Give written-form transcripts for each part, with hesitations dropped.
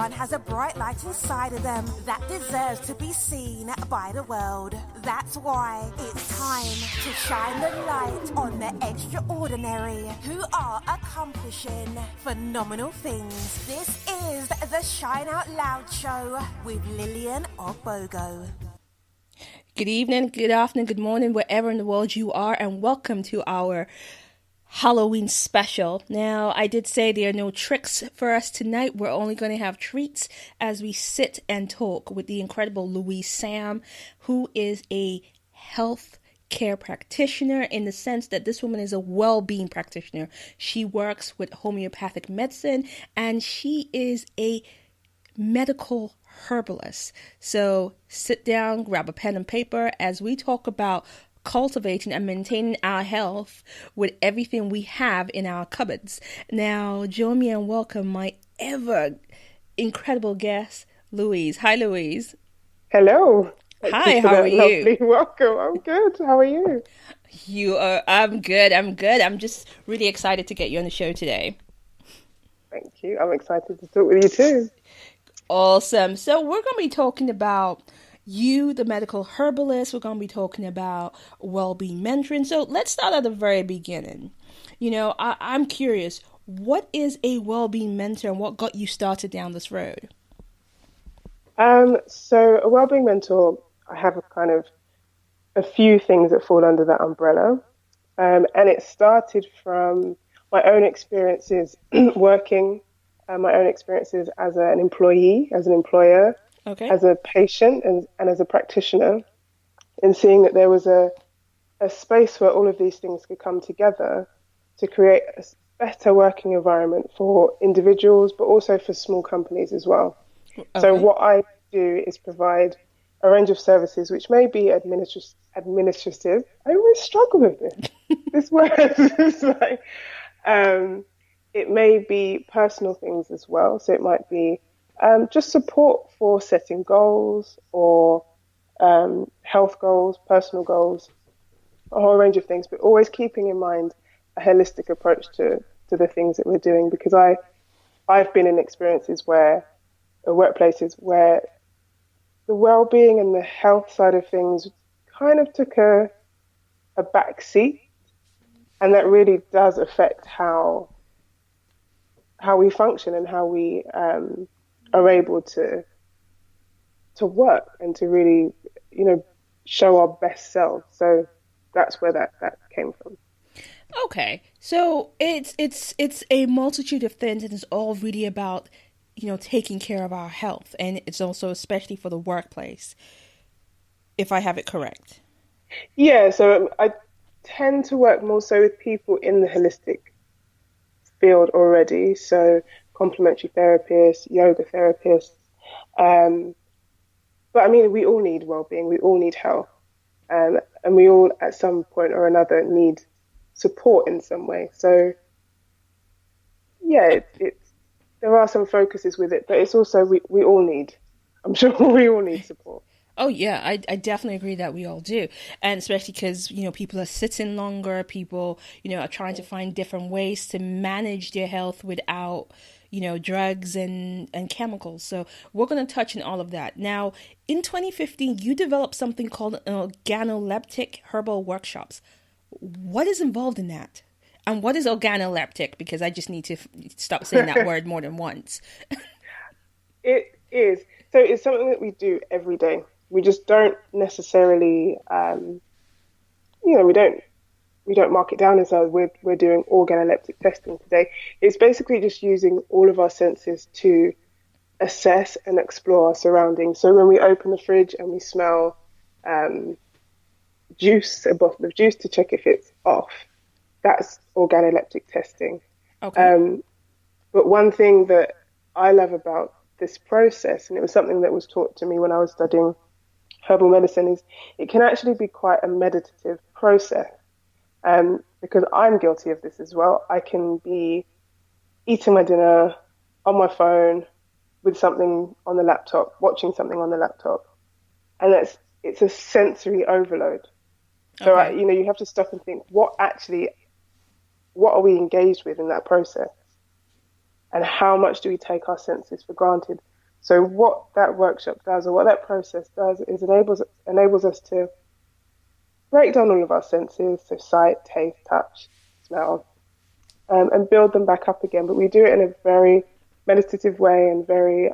Everyone has a bright light inside of them that deserves to be seen by the world. That's why it's time to shine the light on the extraordinary who are accomplishing phenomenal things. This is the Shine Out Loud Show with Lillian Ogbogo. Good evening, good afternoon, good morning, wherever in the world you are, and welcome to our Halloween special. Now, I did say there are no tricks for us tonight. We're only going to have treats as we sit and talk with the incredible Louise Sam, who is a health care practitioner in the sense that this woman is a well-being practitioner. She works with homeopathic medicine and she is a medical herbalist. So sit down, grab a pen and paper as we talk about cultivating and maintaining our health with everything we have in our cupboards. Now, join me and welcome my ever incredible guest, Louise. Hi, Louise. Hello. Hi, how are you? Lovely welcome. I'm good. How are you? I'm good. I'm just really excited to get you on the show today. Thank you. I'm excited to talk with you too. Awesome. So we're going to be talking about you, the medical herbalist. We're going to be talking about well-being mentoring. So let's start at the very beginning. You know, I'm curious, what is a well-being mentor and what got you started down this road? So a well-being mentor, I have a few things that fall under that umbrella. And it started from my own experiences working, my own experiences as an employee, as an employer, okay, as a patient and as a practitioner, and seeing that there was a space where all of these things could come together to create a better working environment for individuals, but also for small companies as well. Okay. So what I do is provide a range of services which may be administrative. I always struggle with this word. It's like, it may be personal things as well. So it might be just support for setting goals or health goals, personal goals, a whole range of things, but always keeping in mind a holistic approach to the things that we're doing, because I've been in workplaces where the well-being and the health side of things kind of took a back seat, and that really does affect how we function and how we are able to work and to really, show our best selves. So that's where that came from. Okay, so it's a multitude of things, and it's all really about taking care of our health, and it's also especially for the workplace, if I have it correct. Yeah, so I tend to work more so with people in the holistic field already, so complementary therapists, yoga therapists. But I mean, we all need well-being, we all need health, and we all at some point or another need support in some way. So yeah, there are some focuses with it, but it's also we all need, I'm sure we all need support. Oh, yeah, I definitely agree that we all do. And especially because, people are sitting longer, people, are trying to find different ways to manage their health without, drugs and chemicals. So we're going to touch on all of that. Now, in 2015, you developed something called Organoleptic Herbal Workshops. What is involved in that? And what is organoleptic? Because I just need to stop saying that word more than once. It is. So it's something that we do every day. We just don't necessarily, we don't mark it down as we're doing organoleptic testing today. It's basically just using all of our senses to assess and explore our surroundings. So when we open the fridge and we smell juice, a bottle of juice, to check if it's off, that's organoleptic testing. Okay. But one thing that I love about this process, and it was something that was taught to me when I was studying herbal medicine, is it can actually be quite a meditative process. Because I'm guilty of this as well. I can be eating my dinner on my phone with something on the laptop, watching something on the laptop, and it's a sensory overload. So okay. You have to stop and think, what are we engaged with in that process, and how much do we take our senses for granted? So what that workshop does, or what that process does, is enables us to break down all of our senses, so sight, taste, touch, smell, and build them back up again. But we do it in a very meditative way and very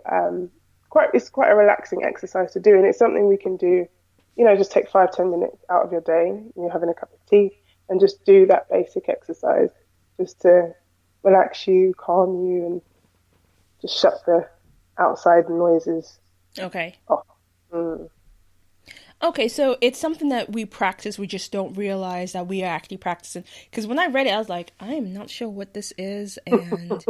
it's quite a relaxing exercise to do, and it's something we can do. Just take 5-10 minutes out of your day when you're having a cup of tea, and just do that basic exercise, just to relax you, calm you, and just shut the outside noises off. Okay, so it's something that we practice. We just don't realize that we are actually practicing. Because when I read it, I was like, I am not sure what this is, and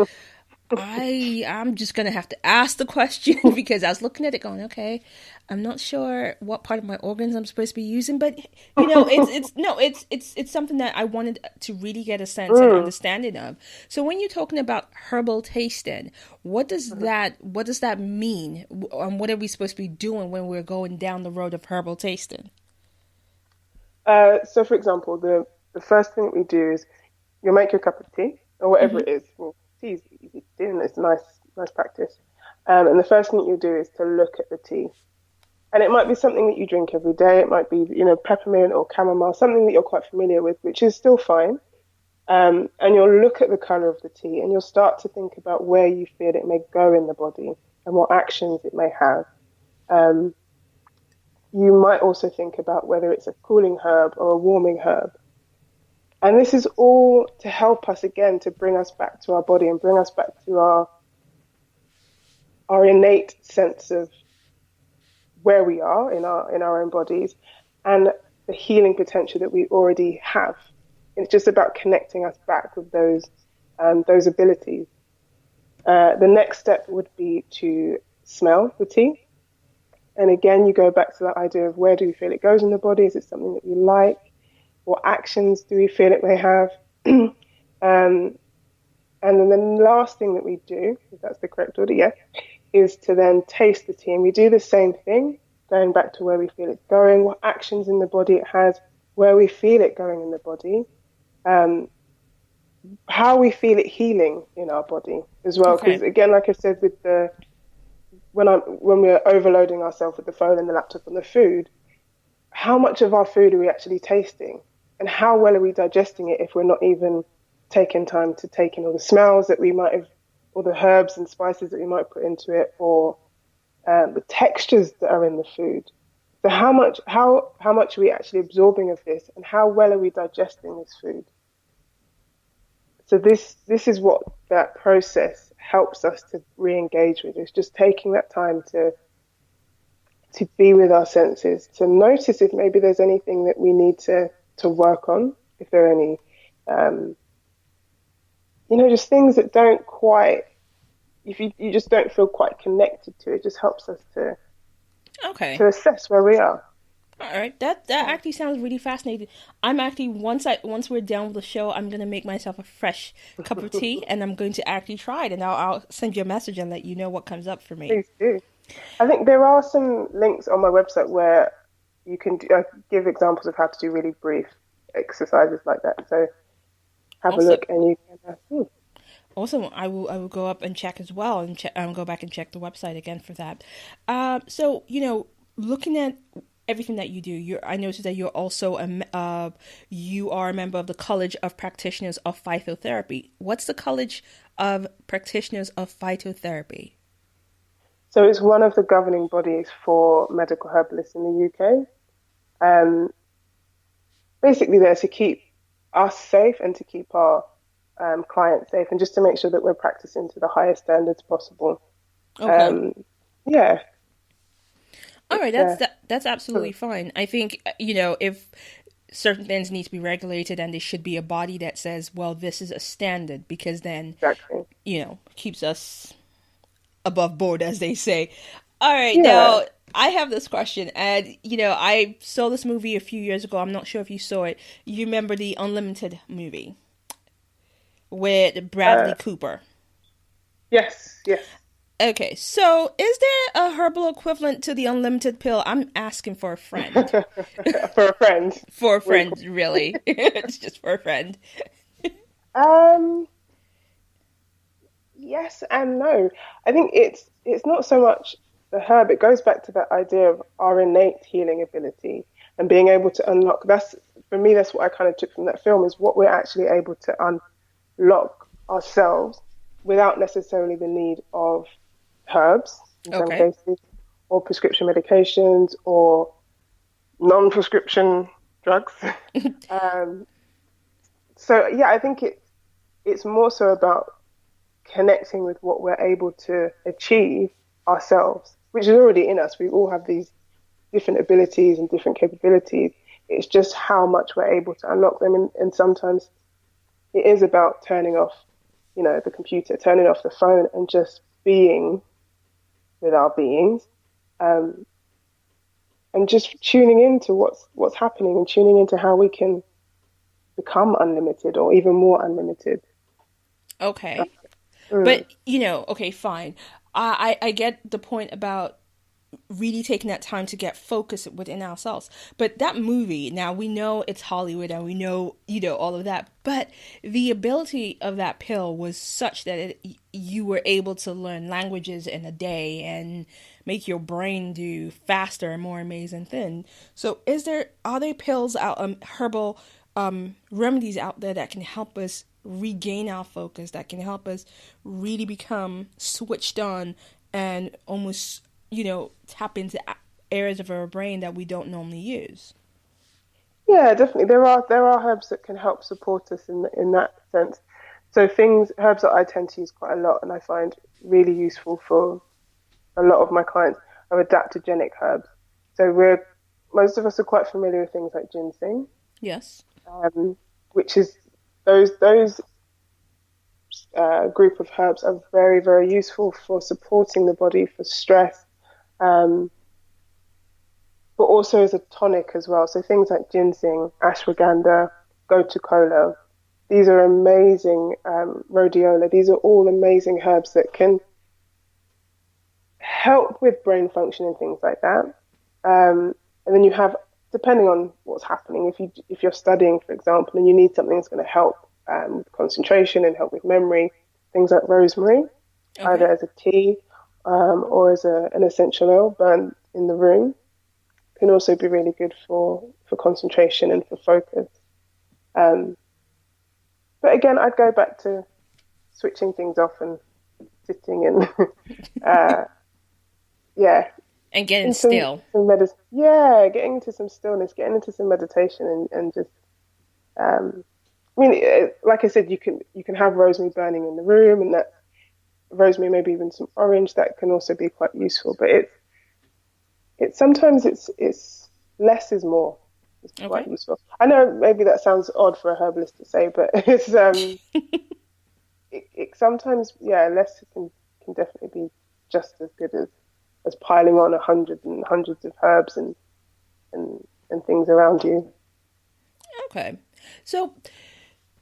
I'm just gonna have to ask the question because I was looking at it going, okay, I'm not sure what part of my organs I'm supposed to be using, but it's something that I wanted to really get a sense and understanding of. So when you're talking about herbal tasting, what does that mean? And what are we supposed to be doing when we're going down the road of herbal tasting? So for example, the first thing that we do is you'll make your cup of tea or whatever it is. Well, tea is easy to do, and it's nice practice. And the first thing that you do is to look at the tea. And it might be something that you drink every day. It might be, peppermint or chamomile, something that you're quite familiar with, which is still fine. And you'll look at the colour of the tea, and you'll start to think about where you feel it may go in the body and what actions it may have. You might also think about whether it's a cooling herb or a warming herb. And this is all to help us, again, to bring us back to our body and bring us back to our innate sense of where we are in our own bodies and the healing potential that we already have. It's just about connecting us back with those abilities. The next step would be to smell the tea. And again, you go back to that idea of where do we feel it goes in the body? Is it something that we like? What actions do we feel it may have? And then the last thing that we do, if that's the correct order, is to then taste the tea. And we do the same thing, going back to where we feel it's going, what actions in the body it has, where we feel it going in the body, how we feel it healing in our body as well. Because again, like I said, with when we're overloading ourselves with the phone and the laptop and the food, how much of our food are we actually tasting? And how well are we digesting it if we're not even taking time to take in all the smells that we might have, or the herbs and spices that we might put into it, or the textures that are in the food. So how much are we actually absorbing of this, and how well are we digesting this food? So this is what that process helps us to re-engage with. It's just taking that time to be with our senses, to notice if maybe there's anything that we need to work on, if there are any, just things that don't quite, if you just don't feel quite connected to it, just helps us to assess where we are. All right, that actually sounds really fascinating. I'm actually once we're done with the show, I'm gonna make myself a fresh cup of tea, and I'm going to actually try it, and I'll send you a message and let you know what comes up for me. Please do. I think there are some links on my website where you can give examples of how to do really brief exercises like that. So have a look, and you can. Awesome. I will go up and check as well, and go back and check the website again for that. So looking at everything that you do, I noticed that you're also you are a member of the College of Practitioners of Phytotherapy. What's the College of Practitioners of Phytotherapy? So it's one of the governing bodies for medical herbalists in the UK. Basically there to keep us safe and to keep our clients safe, and just to make sure that we're practicing to the highest standards possible. Okay. Yeah. All right, that's absolutely fine. I think, if certain things need to be regulated, and there should be a body that says, well, this is a standard, because then, keeps us above board, as they say. All right, Now I have this question, and, I saw this movie a few years ago. I'm not sure if you saw it. You remember the Unlimited movie with Bradley Cooper? Yes. Okay, so is there a herbal equivalent to the unlimited pill? I'm asking for a friend. For a friend? For a friend, really. It's just for a friend. Yes and no. I think it's it's not so much the herb. It goes back to that idea of our innate healing ability and being able to unlock. That's, for me, that's what I kind of took from that film, is what we're actually able to unlock ourselves without necessarily the need of herbs in some cases, or prescription medications, or non-prescription drugs. So yeah, I think it's more so about connecting with what we're able to achieve ourselves, which is already in us. We all have these different abilities and different capabilities. It's just how much we're able to unlock them. And sometimes it is about turning off, the computer, turning off the phone, and just being with our beings, and just tuning into what's happening, and tuning into how we can become unlimited, or even more unlimited. Okay. But, okay, fine. I get the point about really taking that time to get focused within ourselves. But that movie, now we know it's Hollywood and we know, all of that. But the ability of that pill was such that you were able to learn languages in a day and make your brain do faster and more amazing things. So are there pills out, herbal remedies out there that can help us regain our focus, that can help us really become switched on and almost, tap into areas of our brain that we don't normally use? Yeah, definitely. There are herbs that can help support us in that sense. So herbs that I tend to use quite a lot, and I find really useful for a lot of my clients, are adaptogenic herbs. So most of us are quite familiar with things like ginseng. Yes. Which is those group of herbs are very, very useful for supporting the body for stress, but also as a tonic as well. So things like ginseng, ashwagandha, gotu kola, these are amazing, rhodiola, these are all amazing herbs that can help with brain function and things like that. And then you have, depending on what's happening, if you're studying, for example, and you need something that's going to help with concentration and help with memory, things like rosemary, either as a tea or as an essential oil burned in the room, can also be really good for concentration and for focus. But again, I'd go back to switching things off and sitting and and getting still. Getting into some stillness, getting into some meditation, and just like I said, you can have rosemary burning in the room, and that rosemary, maybe even some orange, that can also be quite useful. But it's sometimes it's less is more. It's quite useful. I know maybe that sounds odd for a herbalist to say, but it's it sometimes less can definitely be just as good as piling on hundreds and hundreds of herbs and things around you. Okay, so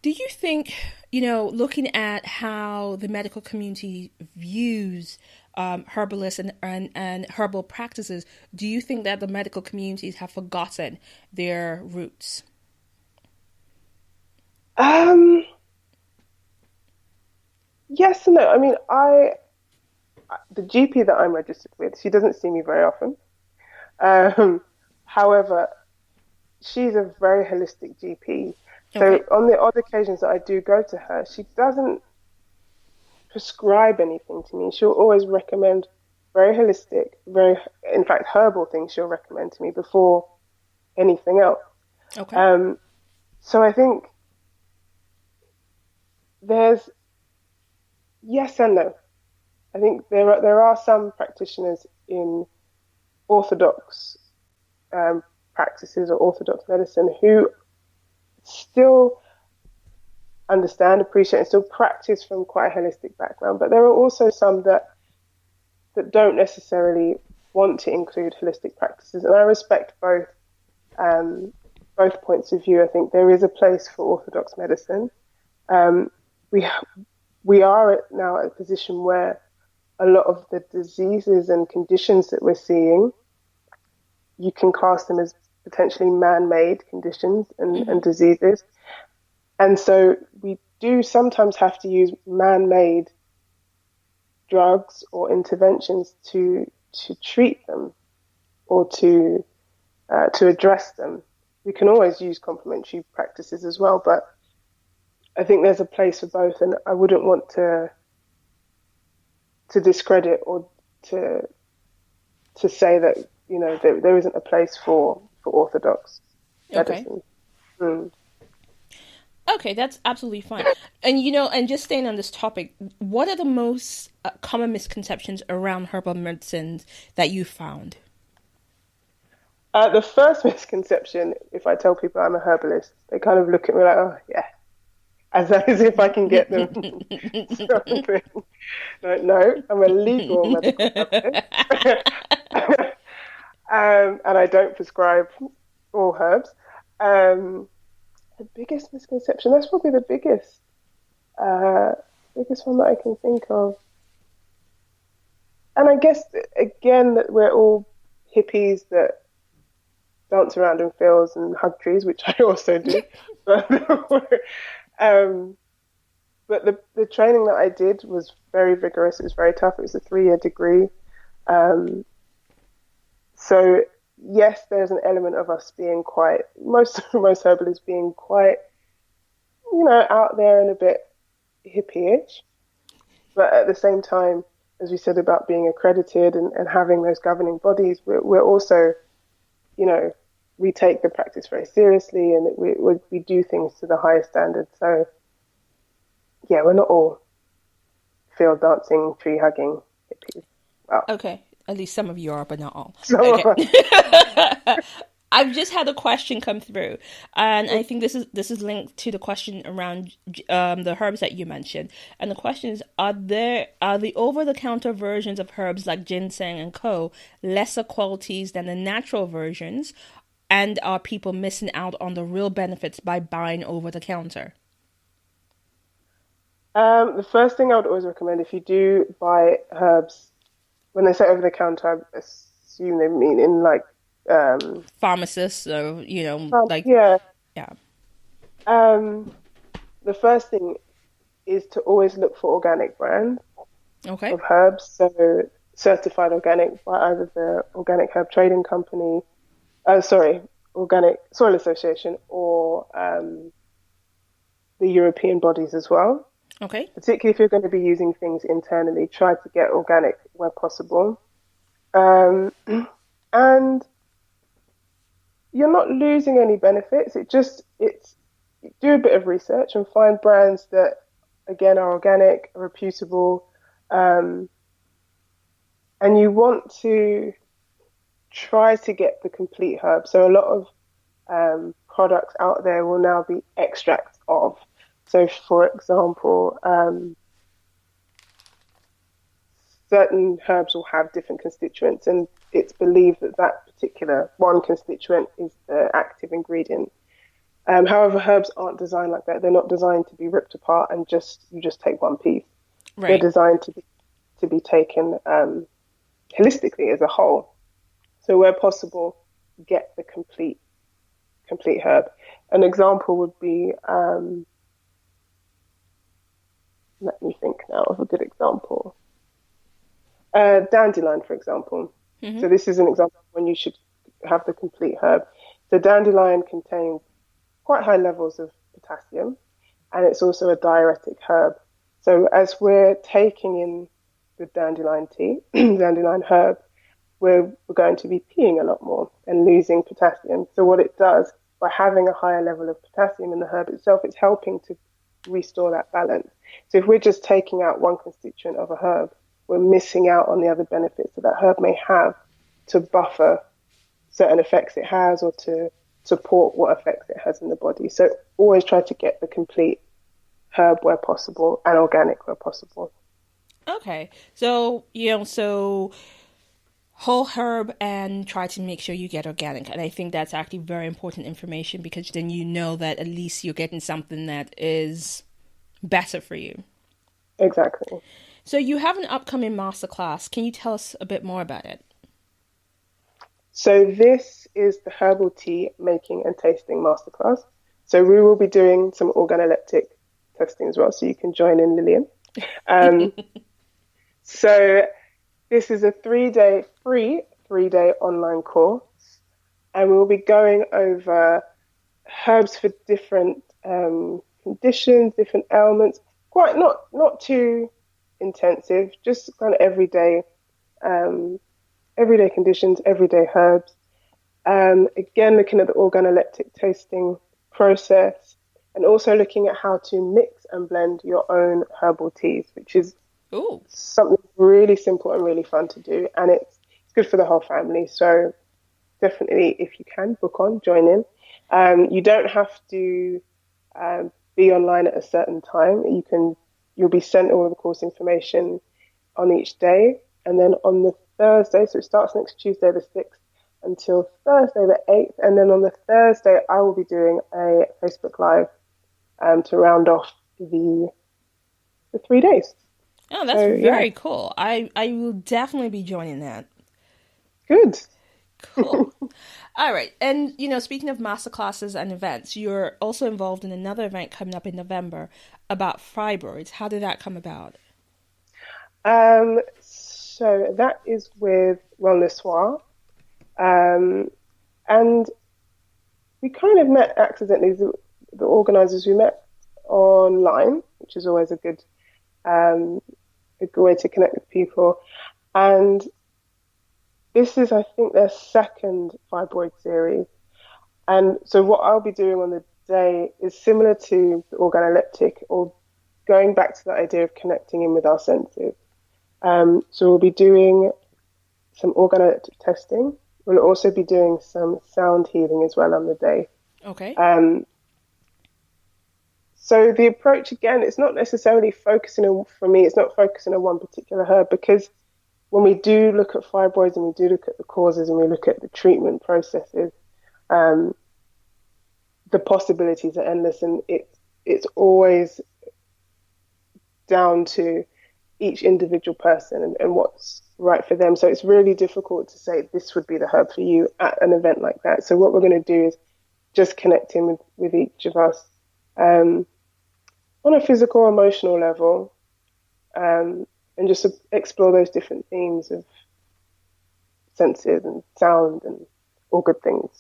do you think, looking at how the medical community views herbalists and herbal practices, do you think that the medical communities have forgotten their roots? Yes and no. I mean, the GP that I'm registered with, she doesn't see me very often. However, she's a very holistic GP. So on the odd occasions that I do go to her, she doesn't prescribe anything to me. She'll always recommend very holistic, in fact, herbal things she'll recommend to me before anything else. So I think there's yes and no. I think there are some practitioners in Orthodox practices or Orthodox medicine who still understand, appreciate, and still practice from quite a holistic background. But there are also some that don't necessarily want to include holistic practices, and I respect both points of view. I think there is a place for Orthodox medicine. We are now at a position where a lot of the diseases and conditions that we're seeing, you can class them as potentially man-made conditions and diseases. And so we do sometimes have to use man-made drugs or interventions to treat them or to address them. We can always use complementary practices as well, but I think there's a place for both, and I wouldn't want to discredit or to say that there isn't a place for Orthodox medicine. Okay. Okay, that's absolutely fine. And and just staying on this topic, what are the most common misconceptions around herbal medicines that you found? The first misconception, if I tell people I'm a herbalist, they kind of look at me like, oh yeah, as if I can get them something. Like, no, I'm a legal medical herbalist. And I don't prescribe all herbs. The biggest misconception, that's probably the biggest one that I can think of. And I guess, again, that we're all hippies that dance around in fields and hug trees, which I also do. But the training that I did was very vigorous. It was very tough. It was a 3-year degree. So yes, there's an element of us being quite, most herbalists being quite, out there and a bit hippie-ish. But at the same time, as we said about being accredited and having those governing bodies, we're also, we take the practice very seriously, and we do things to the highest standard. So yeah, we're not all field dancing, tree hugging hippies. Wow. Okay. At least some of you are, but not all. So, okay. I've just had a question come through, and I think this is linked to the question around the herbs that you mentioned. And the question is: Are the over-the-counter versions of herbs like ginseng and co. lesser qualities than the natural versions, and are people missing out on the real benefits by buying over the counter? The first thing I would always recommend, if you do buy herbs, when they say over the counter, I assume they mean in like pharmacists, or yeah. The first thing is to always look for organic brands of herbs. So certified organic by either the Organic Herb Trading Company, Organic Soil Association, or the European bodies as well. Okay. Particularly if you're going to be using things internally, try to get organic where possible. And you're not losing any benefits. It's do a bit of research and find brands that, again, are organic, are reputable, and you want to try to get the complete herb. So a lot of products out there will now be extracts of. So, for example, certain herbs will have different constituents, and it's believed that particular one constituent is the active ingredient. However, herbs aren't designed like that. They're not designed to be ripped apart and you just take one piece. Right. They're designed to be taken holistically as a whole. So, where possible, get the complete herb. An example would be. Let me think now of a good example. Dandelion, for example. Mm-hmm. So this is an example when you should have the complete herb. So dandelion contains quite high levels of potassium, and it's also a diuretic herb. So as we're taking in the dandelion tea, dandelion herb, we're going to be peeing a lot more and losing potassium. So what it does, by having a higher level of potassium in the herb itself, it's helping to restore that balance. So if we're just taking out one constituent of a herb, we're missing out on the other benefits that herb may have to buffer certain effects it has or to support what effects it has in the body. So always try to get the complete herb where possible and organic where possible. Okay. So, whole herb and try to make sure you get organic. And I think that's actually very important information, because then you know that at least you're getting something that is better for you. Exactly. So you have an upcoming masterclass. Can you tell us a bit more about it? So this is the herbal tea making and tasting masterclass. So we will be doing some organoleptic testing as well. So you can join in, Lillian. So this is a free 3-day online course, and we'll be going over herbs for different conditions, different ailments. Quite not too intensive, just kind of everyday conditions, everyday herbs. Again, looking at the organoleptic tasting process, and also looking at how to mix and blend your own herbal teas, which is Ooh. something really simple and really fun to do, and it's good for the whole family. So definitely, if you can, join in. You don't have to be online at a certain time. You'll be sent all of the course information on each day, and then on the Thursday, so it starts next Tuesday the 6th until Thursday the 8th, and then on the Thursday I will be doing a Facebook Live to round off the 3 days. Oh, that's very cool. I will definitely be joining that. Good. Cool. All right. And, speaking of masterclasses and events, you're also involved in another event coming up in November about fibroids. How did that come about? So that is with Wellness Soir. And we kind of met accidentally, the organisers. We met online, which is always a good way to connect with people. And this is, I think, their second fibroid series. And so what I'll be doing on the day is similar to the organoleptic, or going back to the idea of connecting in with our senses. So we'll be doing some organoleptic testing. We'll also be doing some sound healing as well on the day. Okay. So the approach, again, it's not necessarily focusing on, for me, it's not focusing on one particular herb, because when we do look at fibroids and we do look at the causes and we look at the treatment processes, the possibilities are endless, and it's always down to each individual person and what's right for them. So it's really difficult to say this would be the herb for you at an event like that. So what we're going to do is just connect in with each of us on a physical, emotional level, and just explore those different themes of senses and sound and all good things.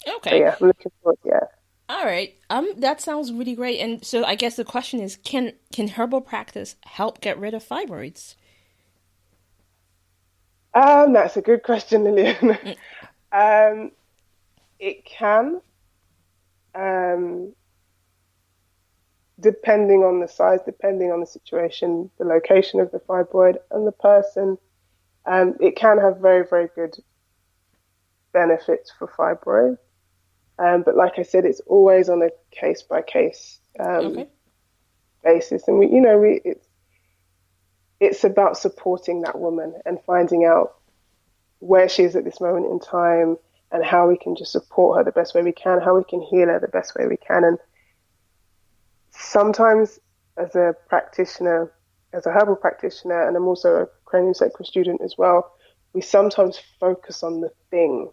Okay. So yeah, I'm looking forward. Yeah. All right. That sounds really great. And so I guess the question is, can herbal practice help get rid of fibroids? That's a good question, Lillian. It can, depending on the size, depending on the situation, the location of the fibroid and the person. It can have very, very good benefits for fibroids. But like I said, it's always on a case by case basis, and it's about supporting that woman and finding out where she is at this moment in time and how we can just support her the best way we can, how we can heal her the best way we can. And sometimes, as a practitioner, as a herbal practitioner, and I'm also a cranial sacral student as well, we sometimes focus on the thing.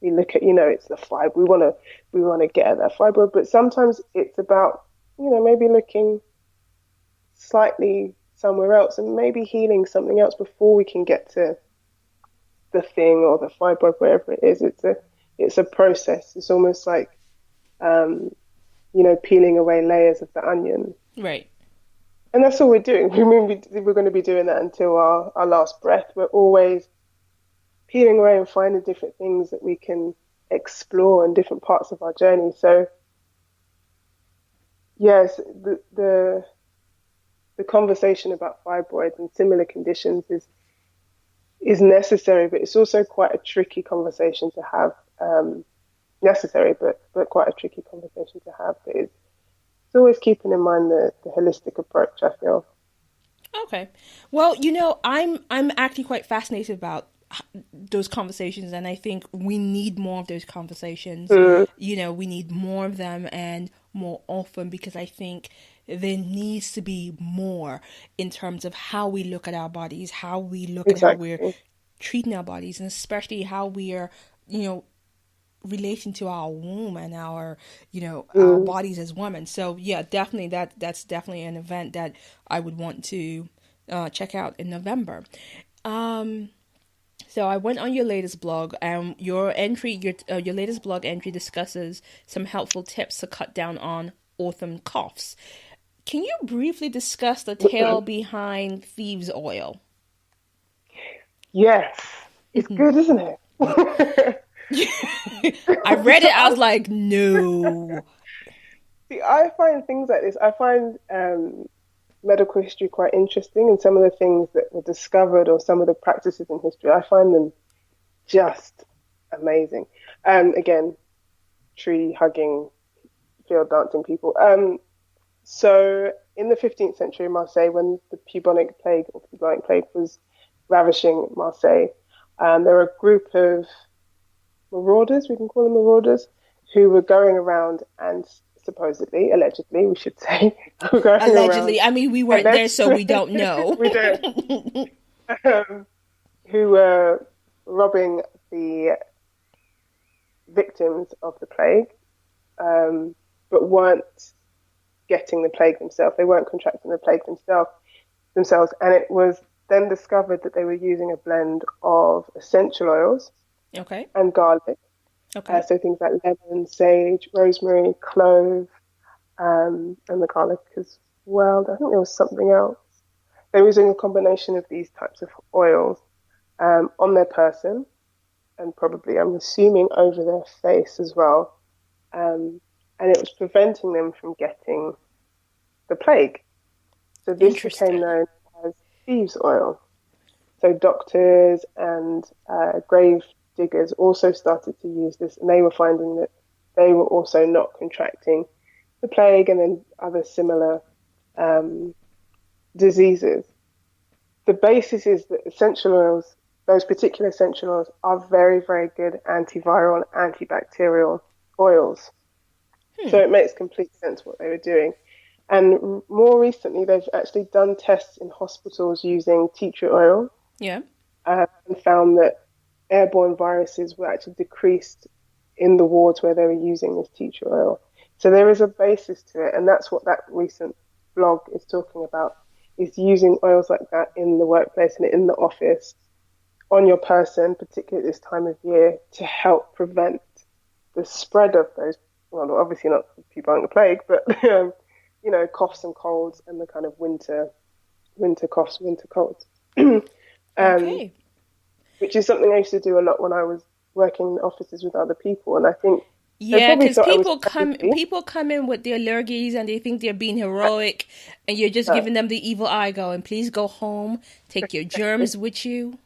We look at, it's the fibroid. We want to get at that fibroid, but sometimes it's about, maybe looking slightly somewhere else and maybe healing something else before we can get to the thing or the fibroid, wherever it is. It's a process. It's almost like, peeling away layers of the onion. Right. And that's all we're doing. We're going to be doing that until our last breath. We're always peeling away and finding different things that we can explore in different parts of our journey. So, yes, the conversation about fibroids and similar conditions is necessary, but it's also quite a tricky conversation to have. Necessary, but quite a tricky conversation to have. But it's always keeping in mind the holistic approach, I feel. Okay. Well, I'm actually quite fascinated about those conversations, and I think we need more of those conversations. We need more of them and more often, because I think there needs to be more in terms of how we look at our bodies, how we look at how we're treating our bodies, and especially how we are, relating to our womb and our our bodies as women. So yeah, definitely that's definitely an event that I would want to check out in November. So I went on your latest blog, and your latest blog entry discusses some helpful tips to cut down on autumn coughs. Can you briefly discuss the tale behind thieves' oil? Yes, it's good, isn't it? I read it. I was like, no. See, I find things like this. I find medical history quite interesting, and some of the things that were discovered or some of the practices in history, I find them just amazing. Again, tree hugging, field dancing people. So in the 15th century in Marseille, when the bubonic plague was ravishing Marseille, there were a group of marauders, we can call them marauders, who were going around and supposedly, allegedly, we should say. Allegedly. I mean, we weren't there, so we don't know. We don't. Who were robbing the victims of the plague, but weren't getting the plague themselves. They weren't contracting the plague themselves. And it was then discovered that they were using a blend of essential oils and garlic. So things like lemon, sage, rosemary, clove, and the garlic as well. I think there was something else. They were using a combination of these types of oils on their person, and probably, I'm assuming, over their face as well. And it was preventing them from getting the plague. So this became known as thieves' oil. So doctors and grave diggers also started to use this, and they were finding that they were also not contracting the plague and then other similar diseases. The basis is that essential oils, those particular essential oils, are very, very good antiviral and antibacterial oils. So it makes complete sense what they were doing. And more recently, they've actually done tests in hospitals using tea tree oil. Yeah. And found that airborne viruses were actually decreased in the wards where they were using this tea tree oil. So there is a basis to it, and that's what that recent blog is talking about, is using oils like that in the workplace and in the office on your person, particularly at this time of year, to help prevent the spread of those, well, obviously not people aren't the plague, but, coughs and colds and the kind of winter coughs, winter colds. Which is something I used to do a lot when I was working in offices with other people, and I think because people come in with their allergies and they think they're being heroic, and you're just giving them the evil eye, going, "Please go home, take your germs with you."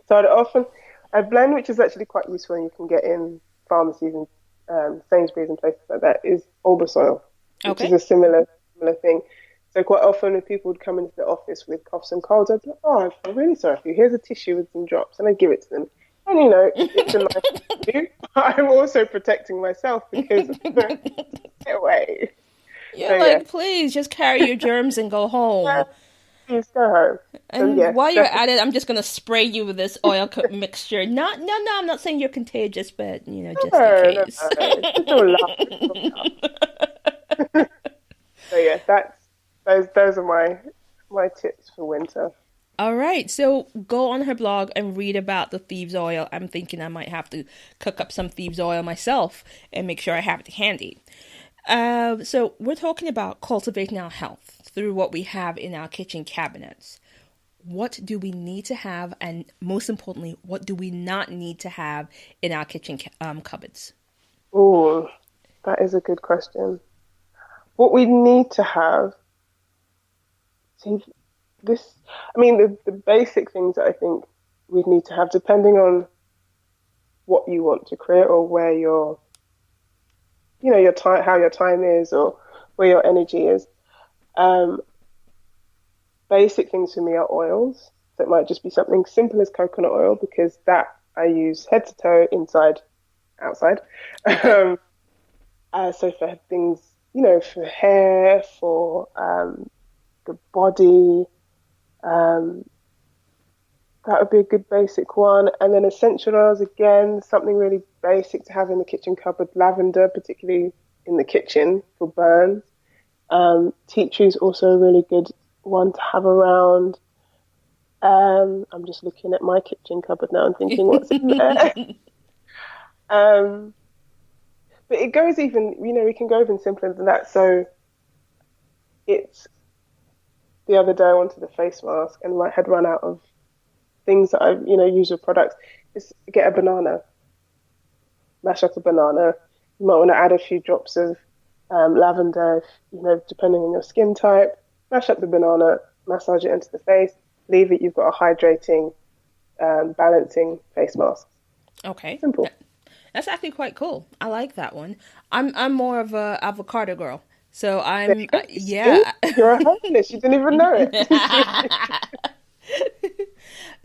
So I blend, which is actually quite useful, and you can get in pharmacies and Sainsbury's and places like that, is Albus oil, which is a similar thing. So quite often, if people would come into the office with coughs and colds, I'd be like, "Oh, I'm really sorry for you. Here's a tissue with some drops," and I'd give it to them. And it's a nice thing to do. I'm also protecting myself because get away. You're please just carry your germs and go home. Please go home. And while you're at it, I'm just gonna spray you with this oil mixture. No, I'm not saying you're contagious, but just in case. It's all love. So yeah, those are my tips for winter. All right, so go on her blog and read about the thieves' oil. I'm thinking I might have to cook up some thieves' oil myself and make sure I have it handy. So we're talking about cultivating our health through what we have in our kitchen cabinets. What do we need to have, and most importantly, what do we not need to have in our kitchen cupboards? Oh, that is a good question. What we need to have, the basic things that I think we'd need to have, depending on what you want to create or where your time, how your time is, or where your energy is. Basic things for me are oils. So it might just be something simple as coconut oil, because that I use head to toe, inside, outside. So for things, for hair, for the body, that would be a good basic one. And then essential oils, again, something really basic to have in the kitchen cupboard. Lavender, particularly in the kitchen for burns. Tea tree is also a really good one to have around. I'm just looking at my kitchen cupboard now and thinking what's in there. Um, but it goes even, we can go even simpler than that. So it's the other day I wanted a face mask and I had run out of things that I, use with products. Is get a banana, mash up a banana. You might want to add a few drops of lavender, depending on your skin type. Mash up the banana, massage it into the face, leave it. You've got a hydrating, balancing face mask. Okay. Simple. That's actually quite cool. I like that one. I'm more of a avocado girl. So I'm yeah. You're a herbalist. You didn't even know it.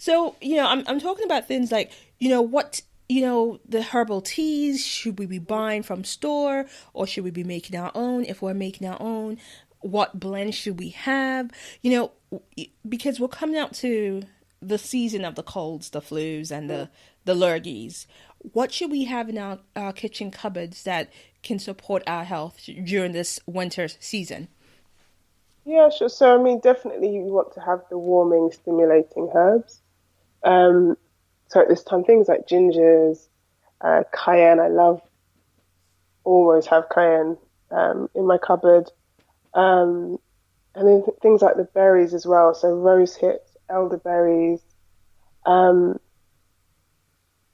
So, I'm talking about things like, what, the herbal teas, should we be buying from store or should we be making our own? If we're making our own, what blend should we have? Because we're coming out to the season of the colds, the flus, and the lurgies. What should we have in our kitchen cupboards that can support our health during this winter season? Yeah, sure. So, I mean, definitely you want to have the warming, stimulating herbs. So at this time, things like gingers, cayenne, always have cayenne in my cupboard. And then things like the berries as well. So rose hips, elderberries.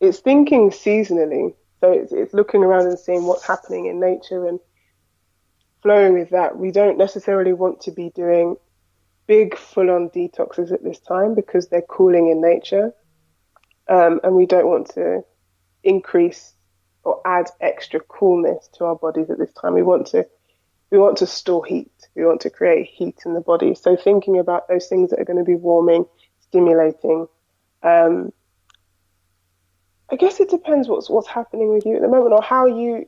It's thinking seasonally. So it's looking around and seeing what's happening in nature and flowing with that. We don't necessarily want to be doing big full-on detoxes at this time because they're cooling in nature. And we don't want to increase or add extra coolness to our bodies at this time. We want to store heat. We want to create heat in the body. So thinking about those things that are going to be warming, stimulating. I guess it depends what's happening with you at the moment or how you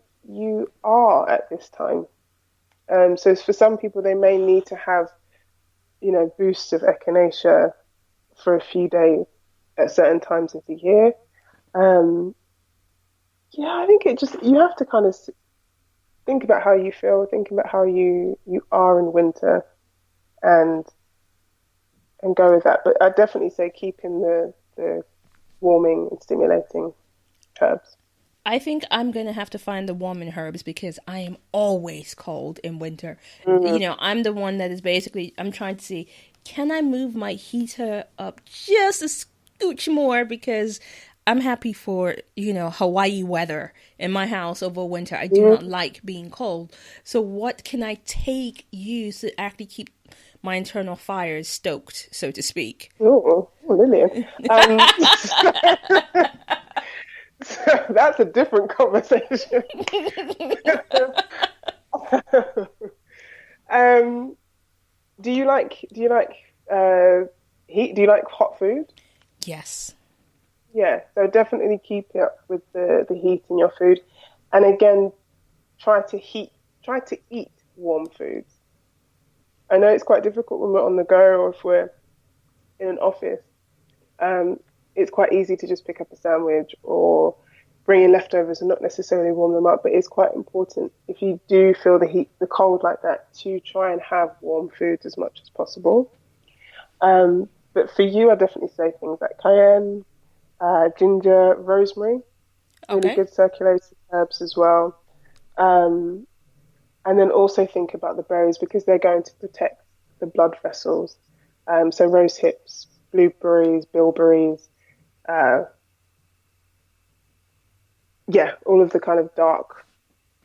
are at this time. So for some people, they may need to have, boosts of echinacea for a few days at certain times of the year. I think you have to kind of think about how you feel, think about how you are in winter and go with that. But I'd definitely say keep in the warming and stimulating herbs. I think I'm going to have to find the warming herbs because I am always cold in winter. Mm-hmm. I'm the one that is basically, I'm trying to see, can I move my heater up just a scooch more because I'm happy for, Hawaii weather in my house over winter. I do not like being cold. So what can I use to actually keep my internal fires stoked, so to speak? Oh, Lillian. So that's a different conversation. Do you like heat? Do you like hot food? Yes. Yeah, so definitely keep it up with the heat in your food. And again, try to eat warm foods. I know it's quite difficult when we're on the go or if we're in an office. It's quite easy to just pick up a sandwich or bring in leftovers and not necessarily warm them up. But it's quite important if you do feel the cold like that, to try and have warm foods as much as possible. But for you, I definitely say things like cayenne, ginger, rosemary, really good circulating herbs as well. And then also think about the berries because they're going to protect the blood vessels. So rose hips, blueberries, bilberries, all of the kind of dark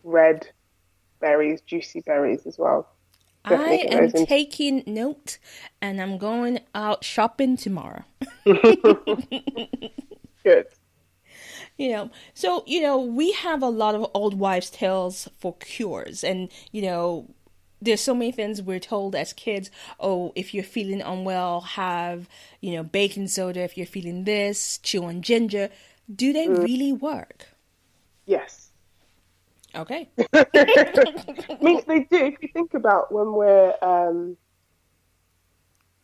red berries, juicy berries as well. Definitely I am taking note and I'm going out shopping tomorrow. Good. So, we have a lot of old wives' tales for cures. And, there's so many things we're told as kids. Oh, if you're feeling unwell, have, baking soda. If you're feeling this, chew on ginger. Do they really work? Yes. Okay. I mean, they do. If you think about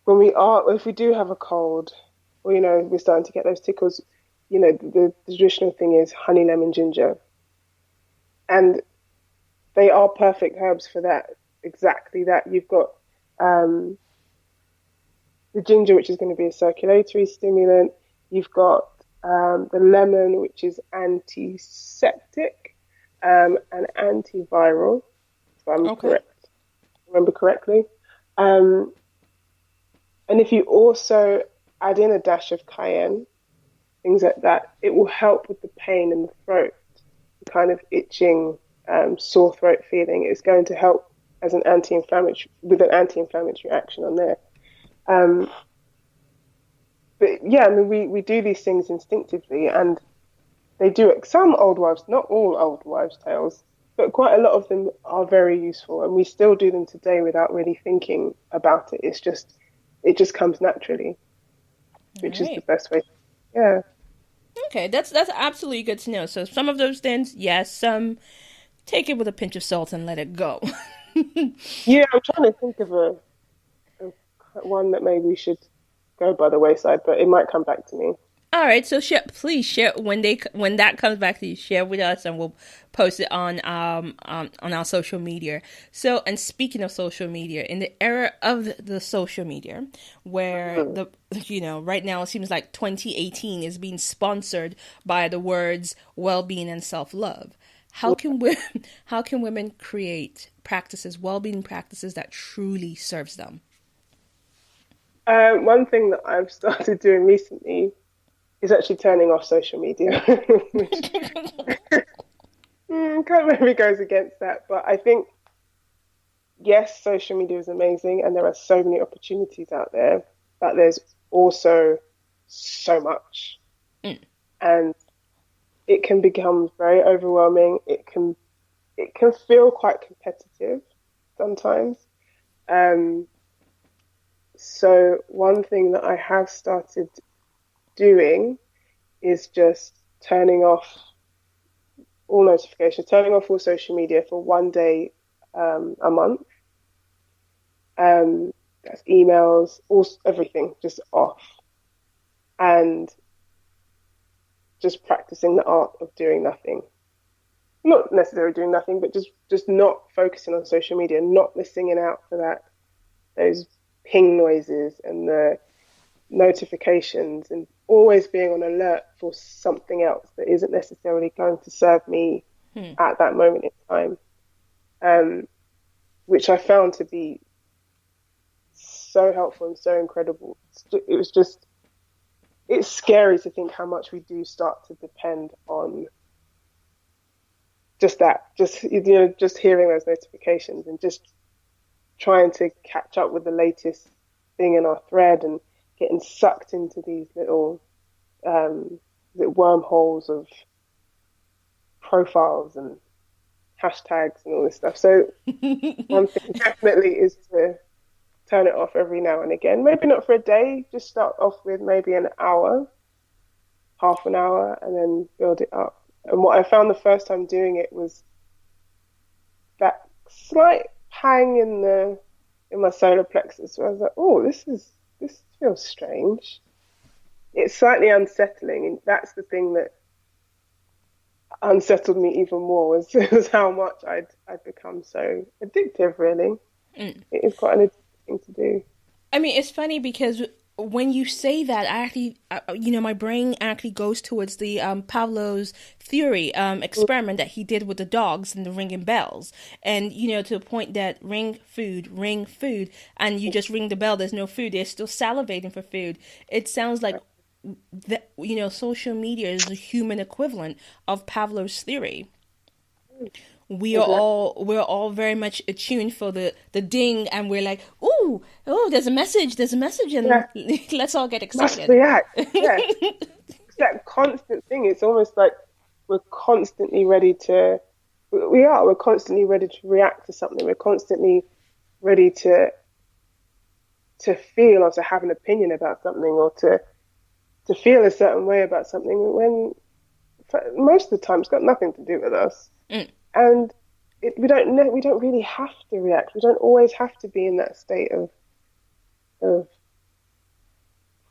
if we do have a cold, or, we're starting to get those tickles, the traditional thing is honey, lemon, ginger. And they are perfect herbs for that, exactly that. You've got the ginger, which is going to be a circulatory stimulant. You've got the lemon, which is antiseptic and antiviral, if I'm Okay. remember correctly. Um, and if you also add in a dash of cayenne, things like that, it will help with the pain in the throat, the kind of itching, sore throat feeling. It's going to help as an anti-inflammatory, with an anti-inflammatory action on there. Um, but yeah, I mean, we do these things instinctively, and they do it. Some old wives, not all old wives' tales, but quite a lot of them are very useful, and we still do them today without really thinking about it. It just comes naturally, All which is the right. best way. Yeah, Okay, that's absolutely good to know. So some of those things, yes, some take it with a pinch of salt and let it go. yeah. I'm trying to think of a one that maybe should go by the wayside, but it might come back to me. All right, so please share when that comes back to you. Share with us, and we'll post it on our social media. So, and speaking of social media, in the era of the social media, where Mm. right now it seems like 2018 is being sponsored by the words well-being and self-love. How can women create practices, well-being practices that truly serves them? One thing that I've started doing recently is actually turning off social media, which kind of maybe goes against that. But I think, yes, social media is amazing and there are so many opportunities out there, but there's also so much. Mm. And it can become very overwhelming. It can feel quite competitive sometimes. Um, so one thing that I have started doing is just turning off all notifications, turning off all social media for one day a month. That's emails, all everything just off, and just practicing the art of doing nothing. Not necessarily doing nothing, but just not focusing on social media, not listening out for those ping noises and the notifications, and always being on alert for something else that isn't necessarily going to serve me Hmm. at that moment in time, which I found to be so helpful and so incredible. It was just, it's scary to think how much we do start to depend on just that, just hearing those notifications and just trying to catch up with the latest thing in our thread and getting sucked into these little wormholes of profiles and hashtags and all this stuff. So one thing definitely is to turn it off every now and again. Maybe not for a day, just start off with maybe an hour, half an hour, and then build it up. And what I found the first time doing it was that slight pang in my solar plexus where I was like, oh, this feels strange. It's slightly unsettling, and that's the thing that unsettled me even more was how much I'd become so addictive. Really, Mm. it is quite an addictive thing to do. I mean, it's funny because when you say that, I actually, my brain actually goes towards the Pavlovs theory experiment that he did with the dogs and the ringing bells, and to the point that ring food, and you just ring the bell. There's no food. They're still salivating for food. It sounds like that. Social media is the human equivalent of Pavlov's theory. Exactly. We're all very much attuned for the ding, and we're like, ooh, oh, there's a message, and Yeah, let's all get must excited. react. Yeah, it's that constant thing. It's almost like we're constantly ready to. We are. We're constantly ready to react to something. We're constantly ready to feel or to have an opinion about something or to feel a certain way about something when most of the time it's got nothing to do with us. Mm. And we don't really have to react. We don't always have to be in that state of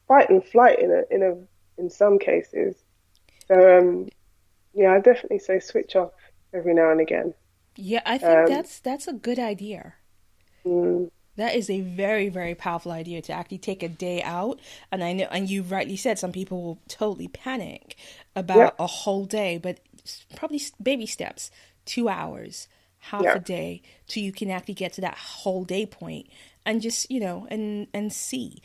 fight and flight in some cases. So yeah, I definitely say switch off every now and again. Yeah, I think Um, that's a good idea. mm, That is a very, very powerful idea to actually take a day out. And I know, and you rightly said, some people will totally panic about Yep. a whole day, but probably baby steps, 2 hours, half Yeah. a day, so you can actually get to that whole day point and just, and see,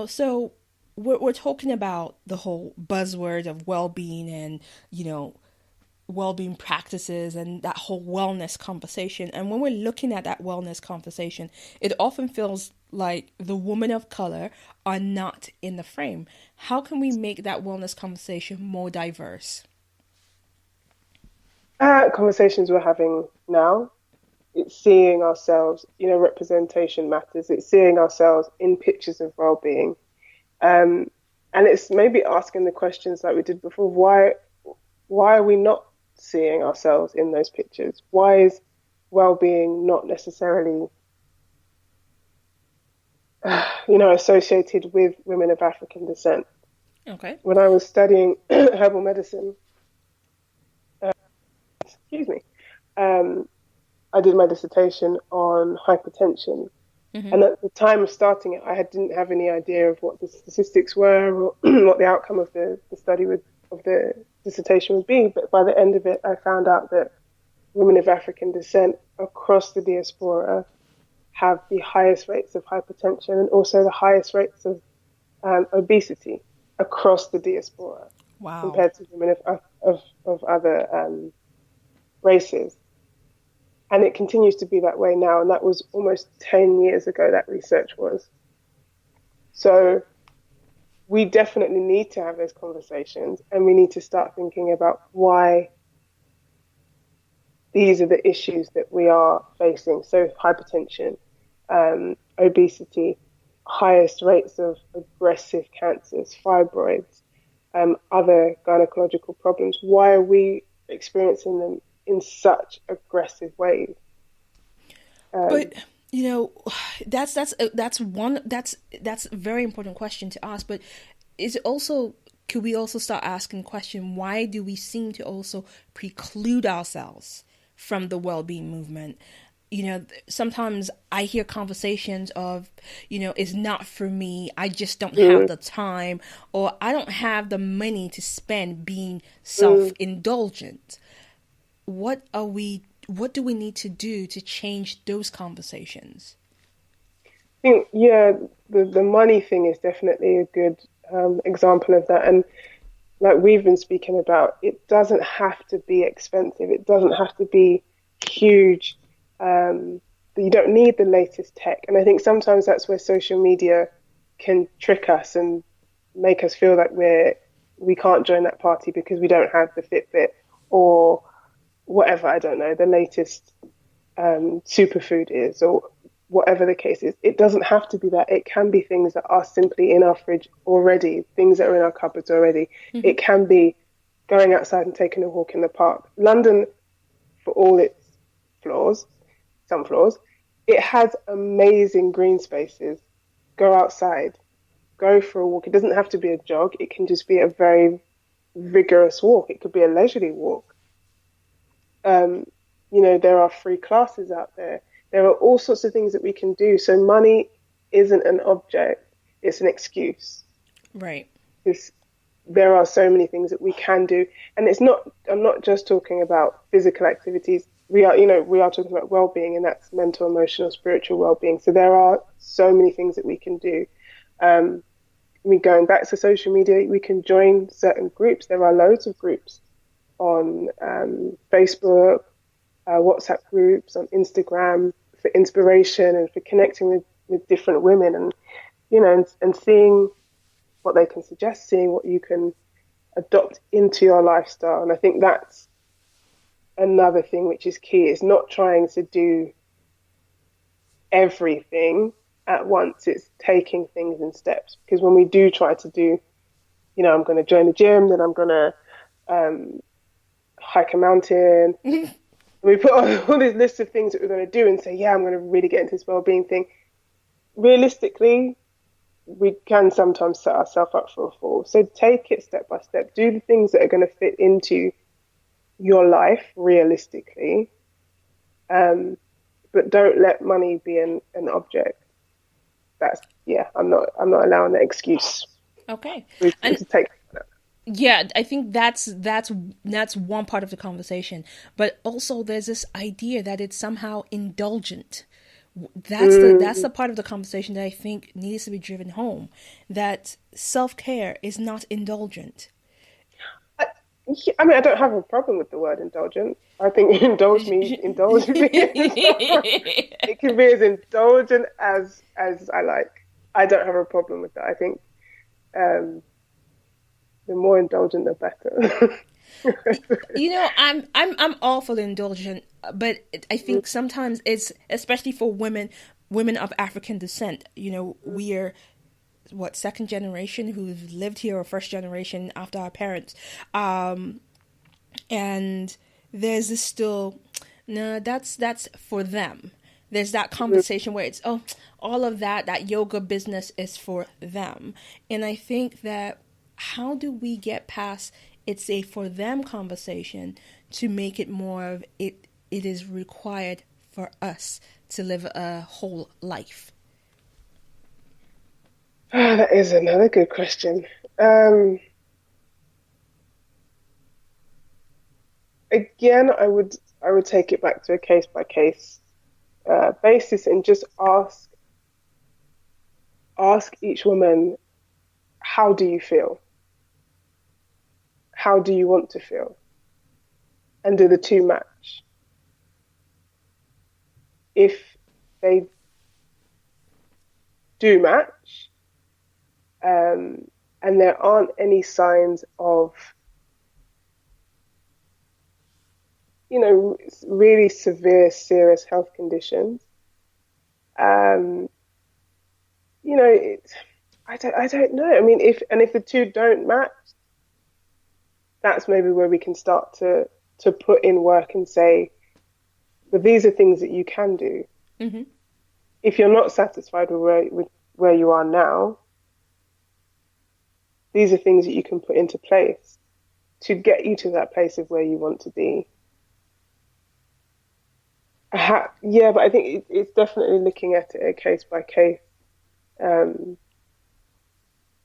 so we're talking about the whole buzzword of well-being and, well-being practices and that whole wellness conversation. And when we're looking at that wellness conversation, it often feels like the women of color are not in the frame. How can we make that wellness conversation more diverse? Conversations we're having now, it's seeing ourselves, representation matters. It's seeing ourselves in pictures of well-being. Um, and it's maybe asking the questions like we did before. Why are we not seeing ourselves in those pictures? Why is well-being not necessarily, associated with women of African descent? Okay. When I was studying herbal medicine, excuse me, um, I did my dissertation on hypertension. Mm-hmm. And at the time of starting it, didn't have any idea of what the statistics were or what the outcome of the study of the dissertation would be. But by the end of it, I found out that women of African descent across the diaspora have the highest rates of hypertension and also the highest rates of obesity across the diaspora Wow. compared to women of other races. And it continues to be that way now. And that was almost 10 years ago, that research was. So we definitely need to have those conversations, and we need to start thinking about why these are the issues that we are facing. So hypertension, obesity, highest rates of aggressive cancers, fibroids, other gynecological problems. Why are we experiencing them in such aggressive ways? But that's a very important question to ask. But is it also, could we also start asking the question, why do we seem to also preclude ourselves from the well-being movement? Sometimes I hear conversations of, it's not for me. I just don't have the time, or I don't have the money to spend being self-indulgent. What do we need to do to change those conversations? I think, the money thing is definitely a good example of that. And like we've been speaking about, it doesn't have to be expensive. It doesn't have to be huge. You don't need the latest tech. And I think sometimes that's where social media can trick us and make us feel like we can't join that party because we don't have the Fitbit or whatever, I don't know, the latest superfood is, or whatever the case is. It doesn't have to be that. It can be things that are simply in our fridge already, things that are in our cupboards already. Mm-hmm. It can be going outside and taking a walk in the park. London, for all its flaws, some flaws, it has amazing green spaces. Go outside, go for a walk. It doesn't have to be a jog. It can just be a very rigorous walk. It could be a leisurely walk. There are free classes out there. There are all sorts of things that we can do. So money isn't an object, it's an excuse. Right. There are so many things that we can do. And I'm not just talking about physical activities. We are talking about well-being, and that's mental, emotional, spiritual well-being. So there are so many things that we can do. Going back to social media, we can join certain groups. There are loads of groups on Facebook, WhatsApp groups, on Instagram for inspiration and for connecting with different women, and seeing what they can suggest, seeing what you can adopt into your lifestyle. And I think that's another thing which is key, is not trying to do everything at once. It's taking things in steps, because when we do try to do, I'm going to join the gym, then I'm going to hike a mountain. We put on all these lists of things that we're going to do and say, I'm going to really get into this well-being thing. Realistically, we can sometimes set ourselves up for a fall. So take it step by step. Do the things that are going to fit into your life realistically. but don't let money be an object. That's, yeah, I'm not allowing that excuse Okay. to And take. yeah, I think that's one part of the conversation. But also there's this idea that it's somehow indulgent. That's the part of the conversation that I think needs to be driven home. That self-care is not indulgent. Yeah, I mean, I don't have a problem with the word indulgent. I think indulge me. It can be as indulgent as I like. I don't have a problem with that. I think the more indulgent, the better. I'm all for the indulgent, but I think sometimes it's, especially for women of African descent. We're what, second generation who've lived here, or first generation after our parents, and there's this still, no, that's for them. There's that conversation where it's, oh, all of that yoga business is for them. And I think that, how do we get past it's a for them conversation to make it more of it is required for us to live a whole life? Oh, that is another good question. Again, I would take it back to a case by case basis and just ask each woman, how do you feel? How do you want to feel? And do the two match? If they do match, and there aren't any signs of, really severe, serious health conditions, I don't know. I mean, if the two don't match, that's maybe where we can start to put in work and say, but these are things that you can do. Mm-hmm. If you're not satisfied with where you are now, these are things that you can put into place to get you to that place of where you want to be. Yeah, but I think it's definitely looking at it a case by case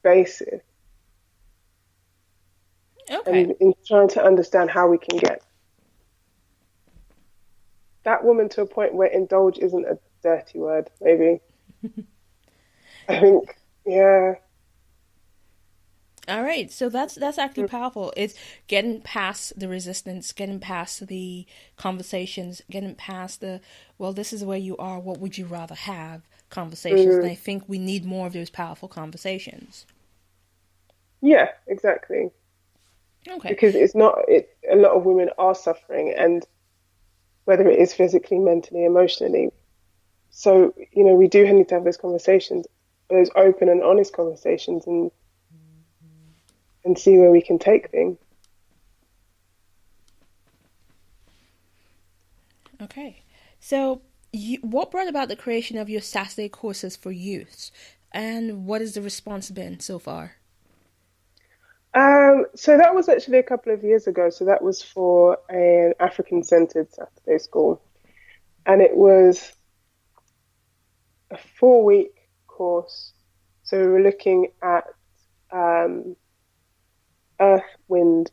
basis. Okay. And in trying to understand how we can get that woman to a point where indulge isn't a dirty word, maybe. I think, yeah. All right, so that's actually powerful. It's getting past the resistance, getting past the conversations, getting past the, well, this is where you are, what would you rather have conversations. And I think we need more of those powerful conversations. Yeah, exactly. Okay. Because a lot of women are suffering, and whether it is physically, mentally, emotionally. So, we do need to have those conversations, those open and honest conversations, and see where we can take things. Okay. So what brought about the creation of your Saturday courses for youths, and what has the response been so far? So that was actually a couple of years ago. So that was for an African-centered Saturday school. And it was a 4-week course. So we were looking at earth, wind,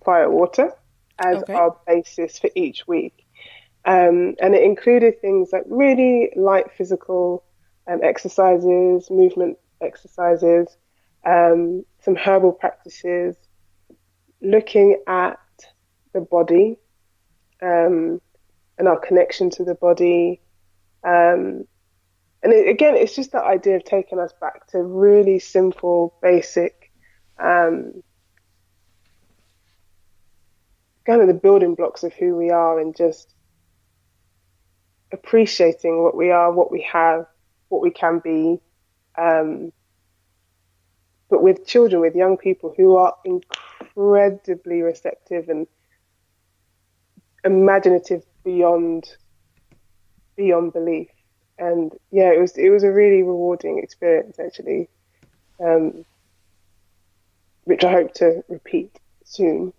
fire, water as our basis for each week. And it included things like really light physical exercises, movement exercises, some herbal practices, looking at the body and our connection to the body. And it's just that idea of taking us back to really simple, basic, kind of the building blocks of who we are, and just appreciating what we are, what we have, what we can be. But with children, with young people who are incredibly receptive and imaginative beyond belief. And yeah, it was a really rewarding experience, actually, which I hope to repeat soon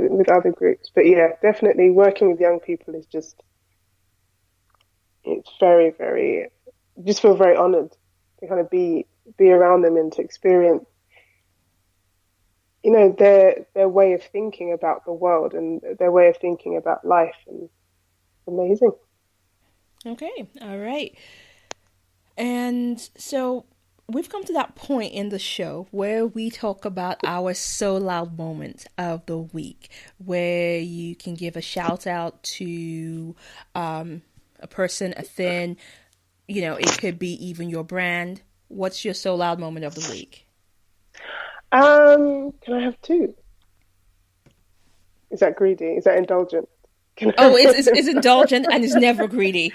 with other groups. But yeah, definitely working with young people is just, it's very, very, you just feel very honored to kind of be around them and to experience, their way of thinking about the world and their way of thinking about life. And it's amazing. Okay, all right. And so we've come to that point in the show where we talk about our so loud moments of the week, where you can give a shout out to a person, a thing, it could be even your brand. What's your so loud moment of the week? Can I have two? Is that greedy? Is that indulgent? It's indulgent and it's never greedy.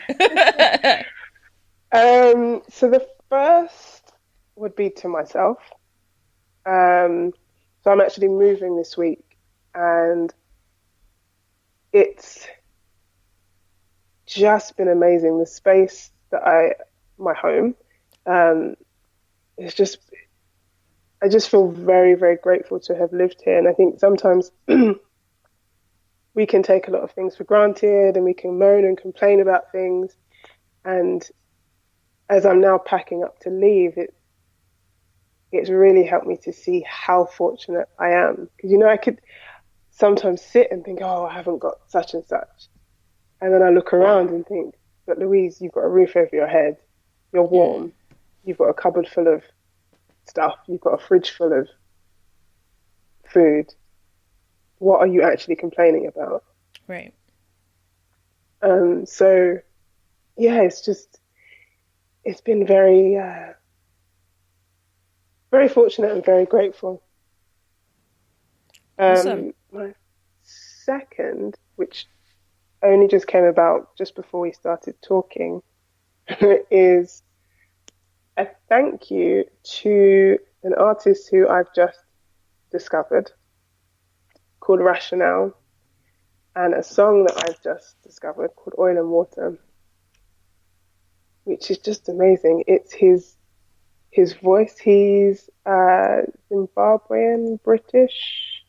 So the first would be to myself. So I'm actually moving this week, and it's just been amazing. The space that my home, it's just, I just feel very, very grateful to have lived here. And I think sometimes we can take a lot of things for granted and we can moan and complain about things. And as I'm now packing up to leave, it's really helped me to see how fortunate I am. Because, I could sometimes sit and think, oh, I haven't got such and such. And then I look around and think, but Louise, you've got a roof over your head. You're warm. You've got a cupboard full of stuff. You've got a fridge full of food. What are you actually complaining about? Right. So, yeah, it's been very, very fortunate and very grateful. Awesome. My second, which only just came about just before we started talking, is a thank you to an artist who I've just discovered called Rationale, and a song that I've just discovered called Oil and Water, which is just amazing. It's his voice. He's Zimbabwean British,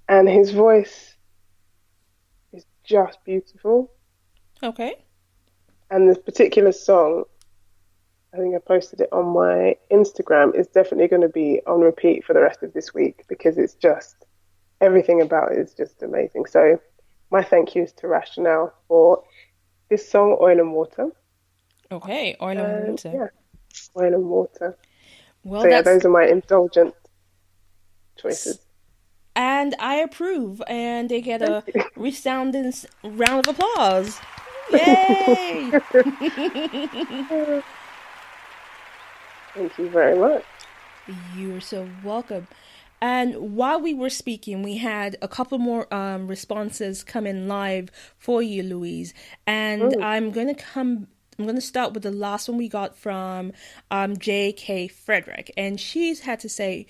and his voice is just beautiful. Okay. And this particular song, I think I posted it on my Instagram, is definitely going to be on repeat for the rest of this week because it's just, everything about it is just amazing. So my thank yous to Rationale for this song, Oil and Water. Okay, Oil and Water. Yeah, Oil and Water. Well, so yeah, those are my indulgent choices. And I approve, and they get a resounding round of applause. Yay! Thank you very much. You're so welcome. And while we were speaking, we had a couple more responses come in live for you, Louise. And I'm going to start with the last one we got from J.K. Frederick. And she's had to say,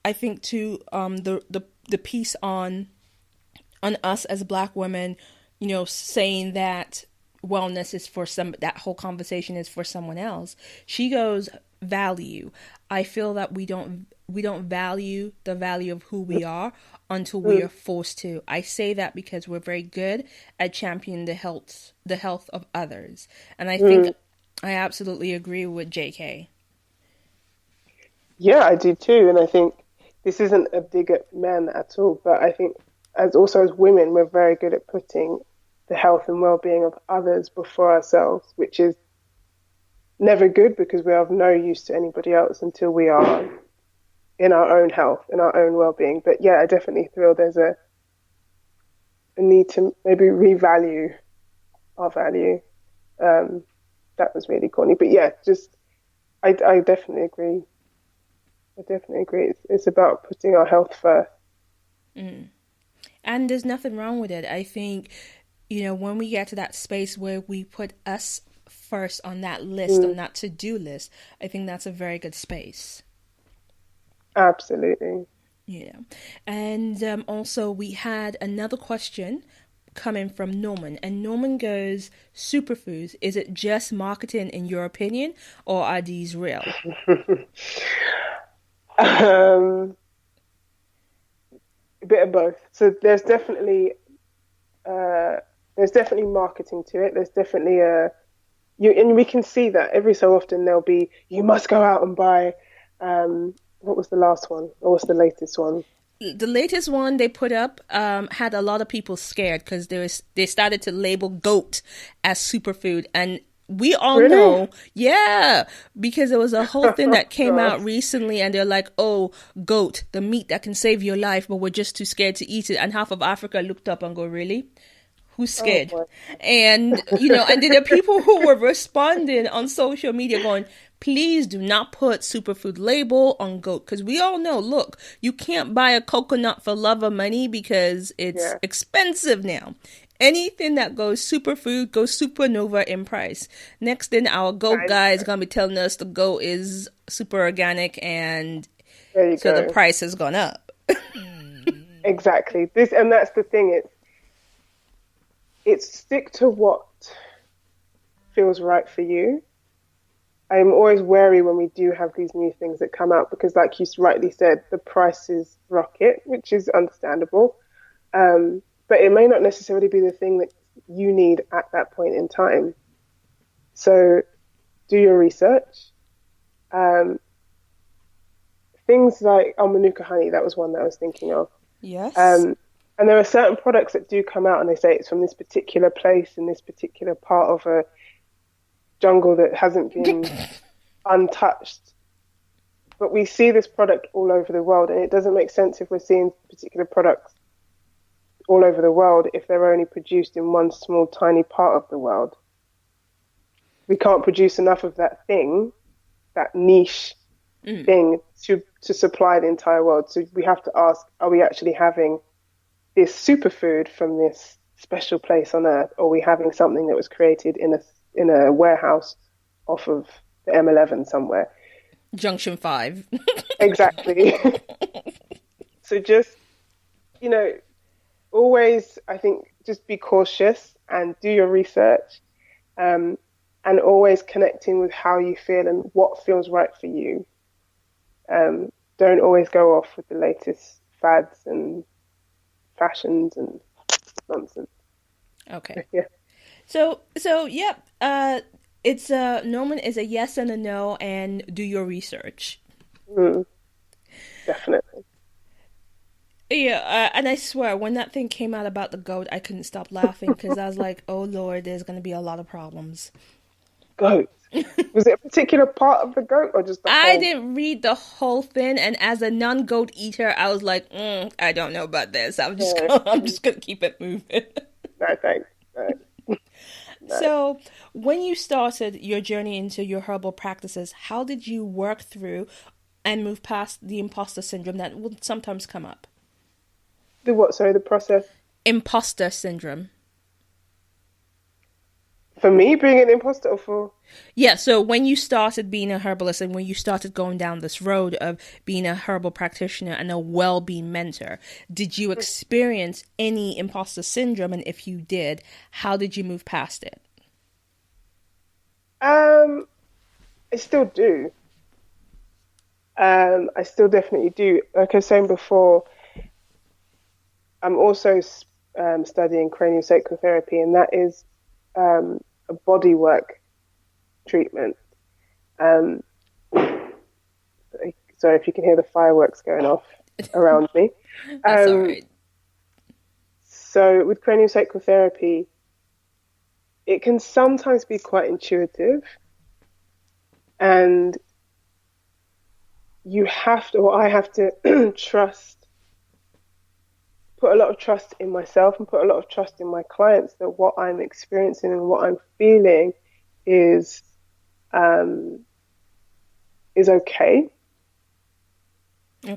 I think, to the piece on us as Black women, saying that wellness is for that whole conversation is for someone else. She goes, value. I feel that we don't value the value of who we are until we are forced to. I say that because we're very good at championing the health of others. And I think I absolutely agree with JK. Yeah, I do too. And I think this isn't a dig at men at all, but I think as women, we're very good at putting the health and well-being of others before ourselves, which is never good because we are of no use to anybody else until we are in our own health, in our own well-being. But yeah, I definitely feel there's a need to maybe revalue our value. That was really corny, but yeah, just I definitely agree. It's about putting our health first. And there's nothing wrong with it. I think, when we get to that space where we put us first on that list, on that to-do list, I think that's a very good space. Absolutely. Yeah. And also we had another question coming from Norman, and Norman goes, Superfoods, is it just marketing in your opinion, or are these real? a bit of both. So there's definitely marketing to it. There's definitely and we can see that every so often there'll be, you must go out and buy, what was the last one? Or what's the latest one? The latest one they put up had a lot of people scared because they started to label goat as superfood, and we all Really? know, yeah, because there was a whole thing that came God. out recently, and they're like, "Oh, goat, the meat that can save your life," but we're just too scared to eat it. And half of Africa looked up and go, "Really? Who's scared?" boy. And and then there are people who were responding on social media going, please do not put superfood label on goat, because we all know, look, you can't buy a coconut for love or money because it's expensive now. Anything that goes superfood goes supernova in price. Next thing, our goat guy is going to be telling us the goat is super organic, and There you so go. the price has gone up. Exactly. And that's the thing. It's stick to what feels right for you. I'm always wary when we do have these new things that come out because, like you rightly said, the prices rocket, which is understandable. But it may not necessarily be the thing that you need at that point in time. So do your research. Things like Manuka honey, that was one that I was thinking of. Yes. And there are certain products that do come out and they say it's from this particular place in this particular part of a jungle that hasn't been untouched. But we see this product all over the world, and it doesn't make sense if we're seeing particular products all over the world if they're only produced in one small, tiny part of the world. We can't produce enough of that thing, that niche thing, to supply the entire world. So we have to ask, are we actually having this superfood from this special place on earth, or are we having something that was created in a warehouse off of the M11 somewhere? Junction 5. Exactly. So just, always, I think, just be cautious and do your research, and always connecting with how you feel and what feels right for you. Don't always go off with the latest fads and fashions and nonsense. Okay. Yeah. So yep. It's Norman is a yes and a no, and do your research. Definitely. Yeah, and I swear, when that thing came out about the goat, I couldn't stop laughing because I was like, "Oh Lord, there's going to be a lot of problems." Goat. Was it a particular part of the goat or just the I whole? didn't read the whole thing, and as a non-goat eater, I was like, "I don't know about this. I'm just gonna keep it moving." No, thanks. No. So, when you started your journey into your herbal practices, how did you work through and move past the imposter syndrome that would sometimes come up? The what? Sorry, the process. Imposter syndrome. For me, being an imposter, or for? Yeah, so when you started being a herbalist and when you started going down this road of being a herbal practitioner and a well-being mentor, did you experience any imposter syndrome? And if you did, how did you move past it? I still do. I still definitely do. Like I was saying before, I'm also studying craniosacral therapy, and that is a body work treatment. Sorry if you can hear the fireworks going off around me. That's all right. So with craniosacral therapy, it can sometimes be quite intuitive, and you have to, or I have to put a lot of trust in myself and put a lot of trust in my clients that what I'm experiencing and what I'm feeling is okay.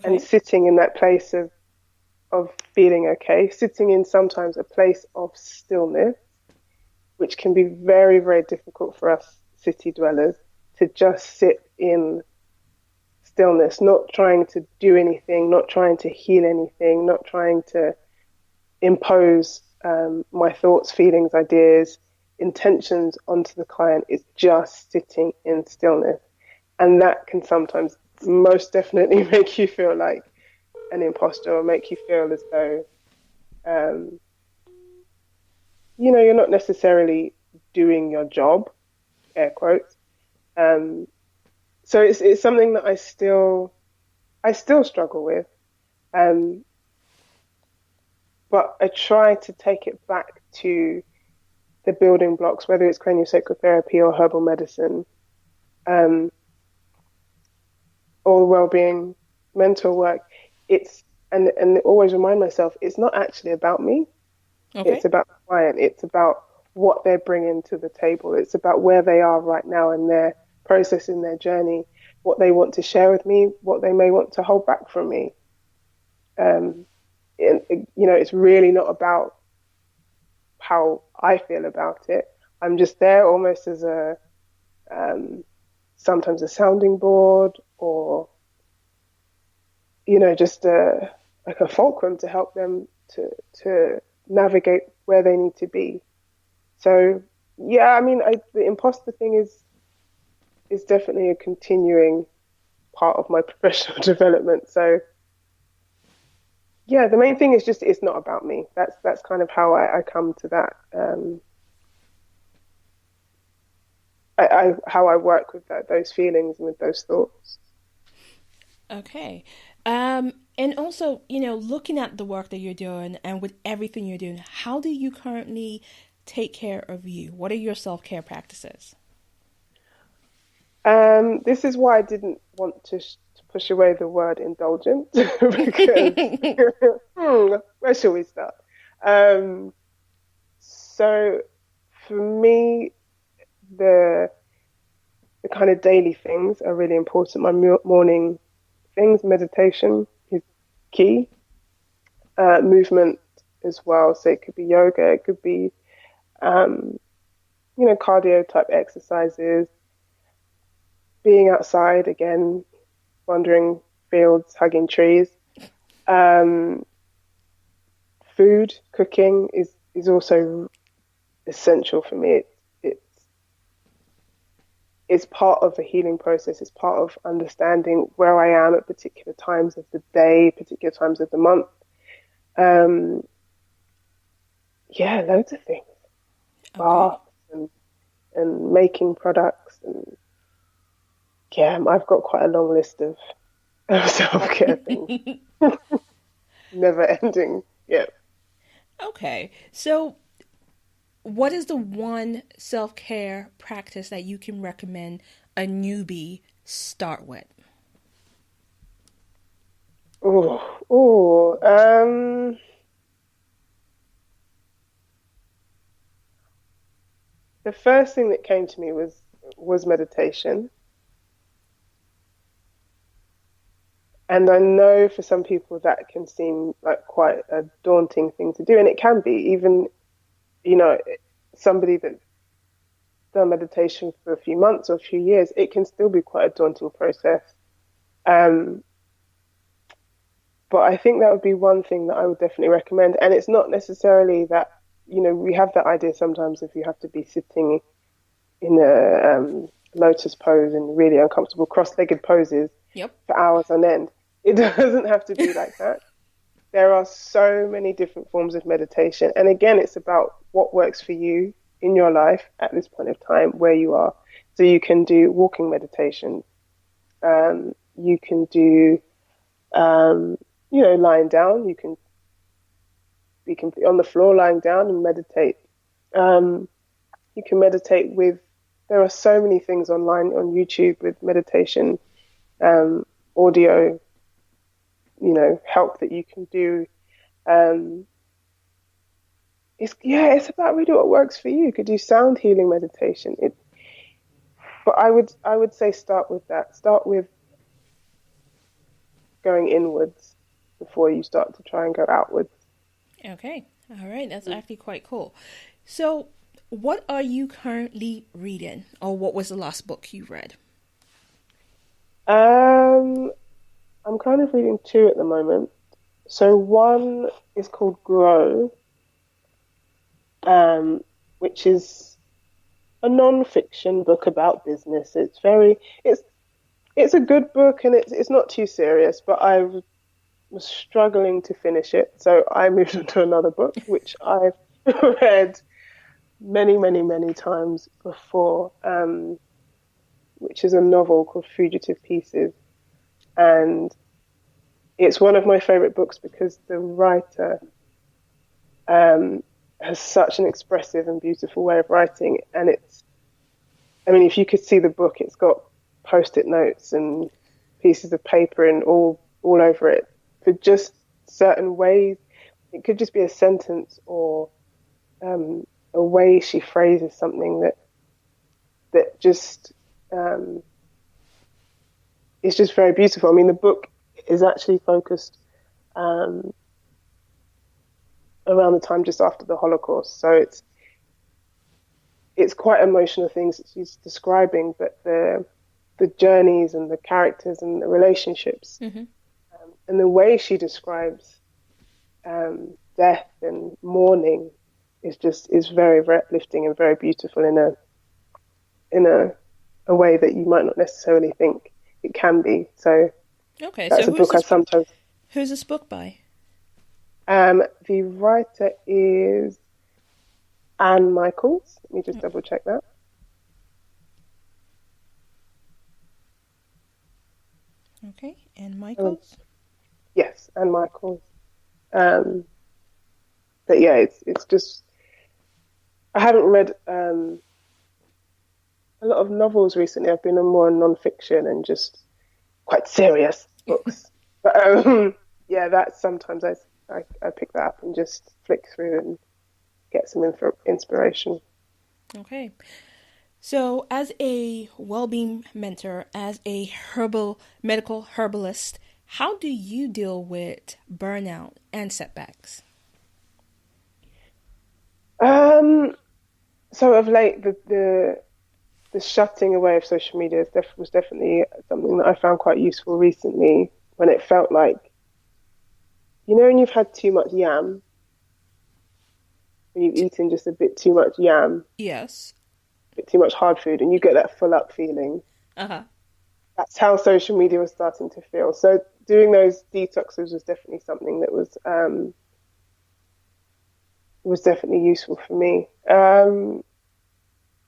And sitting in that place of feeling okay, sitting in sometimes a place of stillness, which can be very, very difficult for us city dwellers to just sit in stillness, not trying to do anything, not trying to heal anything, not trying to impose my thoughts, feelings, ideas, intentions onto the client. It's just sitting in stillness. And that can sometimes most definitely make you feel like an imposter or make you feel as though, um, you're not necessarily doing your job, air quotes. Um, so it's something that I still struggle with. Um, but I try to take it back to the building blocks, whether it's craniosacral therapy or herbal medicine, um, or well-being, mental work. It's and always remind myself it's not actually about me. Okay. It's about the client. It's about what they're bringing to the table. It's about where they are right now in their process, in their journey, what they want to share with me, what they may want to hold back from me. It's really not about how I feel about it. I'm just there almost as sometimes a sounding board, or just like a fulcrum to help them to navigate where they need to be. So yeah, I mean, the imposter thing is definitely a continuing part of my professional development. So yeah, the main thing is just it's not about me. That's kind of how I come to that. How I work with those feelings and with those thoughts. Okay. And also, looking at the work that you're doing and with everything you're doing, how do you currently take care of you? What are your self-care practices? This is why I didn't want to push away the word indulgent because where shall we start? So for me, the kind of daily things are really important. My morning things, meditation is key. Movement as well. So it could be yoga, it could be cardio type exercises. Being outside again, wandering fields, hugging trees. Food, cooking is also essential for me. It's part of the healing process. It's part of understanding where I am at particular times of the day, particular times of the month. Loads of things. Okay. Baths and making products, and I've got quite a long list of self-care things. Never ending. Yeah. Okay. So what is the one self-care practice that you can recommend a newbie start with? The first thing that came to me was meditation. And I know for some people that can seem like quite a daunting thing to do, and it can be. Even, somebody that's done meditation for a few months or a few years, it can still be quite a daunting process. But I think that would be one thing that I would definitely recommend. And it's not necessarily that, we have that idea sometimes if you have to be sitting in a lotus pose and really uncomfortable cross-legged poses for hours on end. It doesn't have to be like that. There are so many different forms of meditation. And again, it's about what works for you in your life at this point of time, where you are. So you can do walking meditation. You can do, lying down. You can be on the floor lying down and meditate. You can meditate there are so many things online on YouTube with meditation, audio, help that you can do. It's about really what works for you. You could do sound healing meditation. But I would say start with that. Start with going inwards before you start to try and go outwards. Okay. All right. That's actually quite cool. So what are you currently reading, or what was the last book you read? I'm kind of reading two at the moment. So one is called Grow, which is a non-fiction book about business. It's a good book, and it's not too serious, but was struggling to finish it. So I moved on to another book, which I've read many, many, many times before, which is a novel called Fugitive Pieces. And it's one of my favorite books because the writer has such an expressive and beautiful way of writing. And I mean, if you could see the book, it's got post-it notes and pieces of paper and all over it for just certain ways. It could just be a sentence or a way she phrases something that just is just very beautiful. I mean, the book is actually focused around the time just after the Holocaust, so it's quite emotional things that she's describing, but the journeys and the characters and the relationships and the way she describes death and mourning is very, very uplifting and very beautiful in a way that you might not necessarily think it can be. So okay, that's so a book I sometimes. Who's this book by? The writer is Anne Michaels. Let me just double check that. Okay, Anne Michaels. Yes, Anne Michaels. But yeah, it's just I haven't read a lot of novels recently. I've been on more non-fiction and just quite serious books. But yeah, that's sometimes I pick that up and just flick through and get some inspiration. Okay. So as a well-being mentor, as a medical herbalist, how do you deal with burnout and setbacks? So of late, the shutting away of social media was definitely something that I found quite useful recently, when it felt like, when you've had too much yam, when you've eaten just a bit too much yam, Yes. a bit too much hard food, and you get that full up feeling. Uh-huh. That's how social media was starting to feel. So doing those detoxes was definitely something that was definitely useful for me.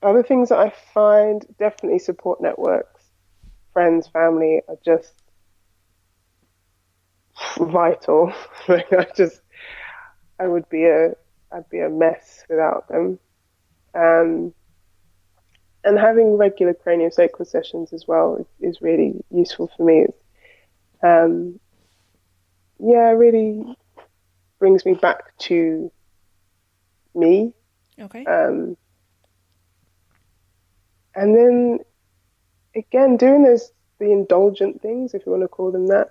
Other things that I find, definitely support networks, friends, family are just vital. Like I'd be a mess without them. And having regular craniosacral sessions as well is really useful for me. Really brings me back to me. Okay. And then again, doing the indulgent things, if you want to call them that,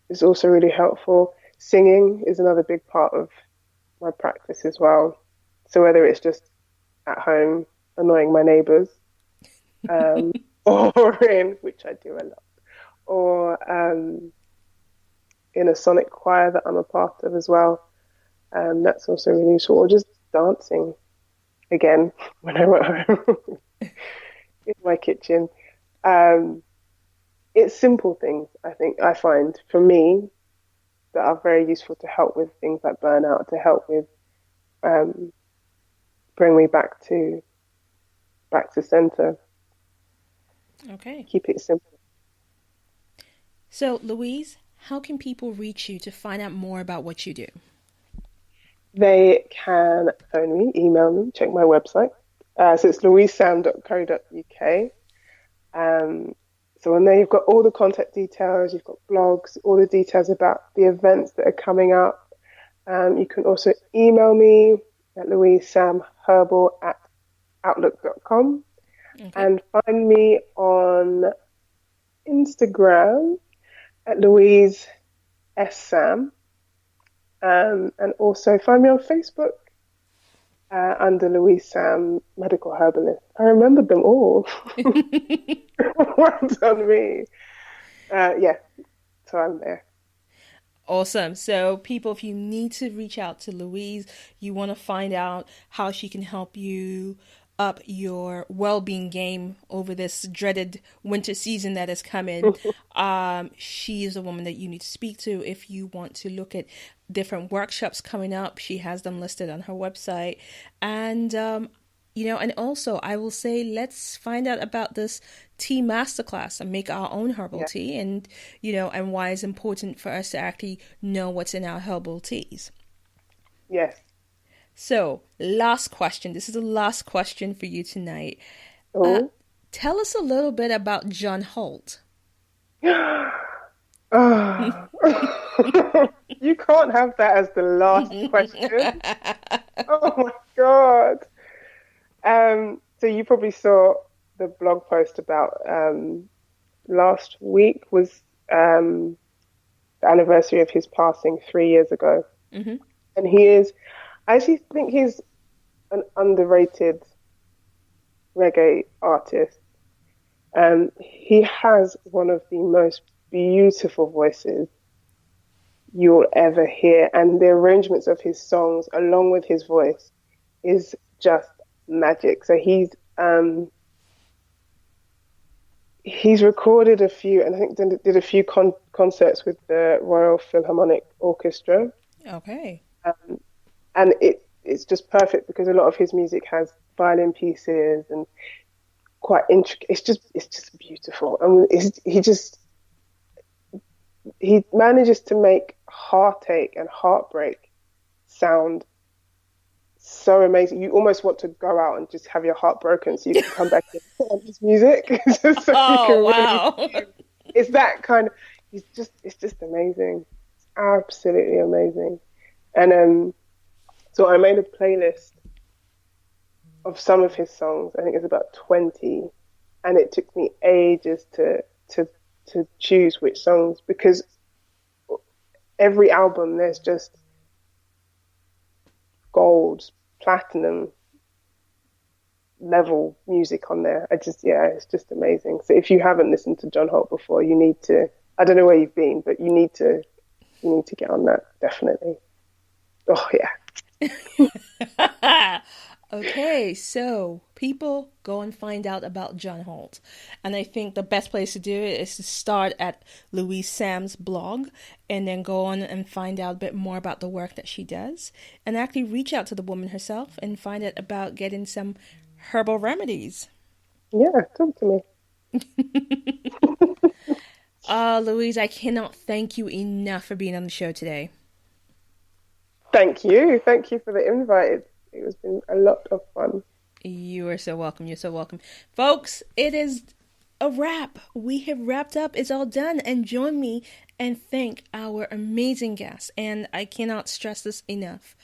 is also really helpful. Singing is another big part of my practice as well. So whether it's just at home annoying my neighbours, which I do a lot, or in a sonic choir that I'm a part of as well, that's also really useful. Or just dancing again when I'm at home in my kitchen. It's simple things, I find, for me, that are very useful to help with things like burnout, to help with bring me back to center. Okay. Keep it simple. So, Louise, how can people reach you to find out more about what you do? They can phone me, email me, check my website. So it's louisesam.co.uk. So on there you've got all the contact details, you've got blogs, all the details about the events that are coming up. You can also email me at louisesamherbal@outlook.com. Okay. And find me on Instagram at Louise S. Sam. And also find me on Facebook under Louise Sam Medical Herbalist. I remembered them all. Well done me. So I'm there. Awesome. So people, if you need to reach out to Louise, you want to find out how she can help you up your well-being game over this dreaded winter season that is coming, she is a woman that you need to speak to if you want to look at different workshops coming up. She has them listed on her website. And, and also I will say, let's find out about this tea masterclass and make our own herbal tea, and, and why it's important for us to actually know what's in our herbal teas. Yes. So, last question. This is the last question for you tonight. Tell us a little bit about John Holt. You can't have that as the last question. Oh my God. So you probably saw the blog post about last week was the anniversary of his passing 3 years ago. Mm-hmm. And I actually think he's an underrated reggae artist. He has one of the most beautiful voices you'll ever hear, and the arrangements of his songs along with his voice is just magic. So he's recorded a few, and I think did a few concerts with the Royal Philharmonic Orchestra. Okay. And it's just perfect because a lot of his music has violin pieces and quite intricate. It's just beautiful. And he manages to make heartache and heartbreak sound so amazing. You almost want to go out and just have your heart broken so you can come back and put on his music. So wow. Really, it's that kind of, it's just amazing. It's absolutely amazing. And so I made a playlist of some of his songs. I think it's about 20, and it took me ages to choose which songs, because every album there's just gold, platinum level music on there. It's just amazing. So if you haven't listened to John Holt before, you need to. I don't know where you've been, but you need to get on that, definitely. Oh yeah. Okay, so people go and find out about John Holt. And I think the best place to do it is to start at Louise Sam's blog and then go on and find out a bit more about the work that she does, and actually reach out to the woman herself and find out about getting some herbal remedies. Yeah, talk to me. Louise, I cannot thank you enough for being on the show today. Thank you. Thank you for the invite. It has been a lot of fun. You are so welcome. You're so welcome. Folks, it is a wrap. We have wrapped up. It's all done. And join me and thank our amazing guests. And I cannot stress this enough.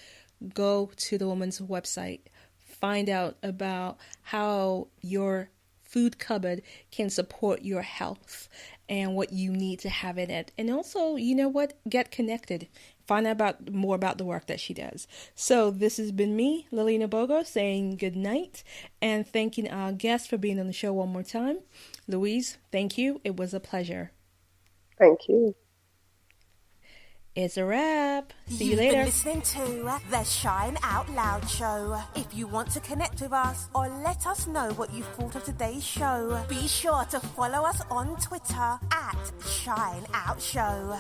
Go to the woman's website. Find out about how your food cupboard can support your health and what you need to have in it. And also, you know what? Get connected. Find out more about the work that she does. So this has been me, Lilina Bogo, saying good night and thanking our guests for being on the show one more time. Louise, thank you. It was a pleasure. Thank you. It's a wrap. See you You've later. been listening to the Shine Out Loud show. If you want to connect with us or let us know what you thought of today's show, be sure to follow us on Twitter @Shine Out Show.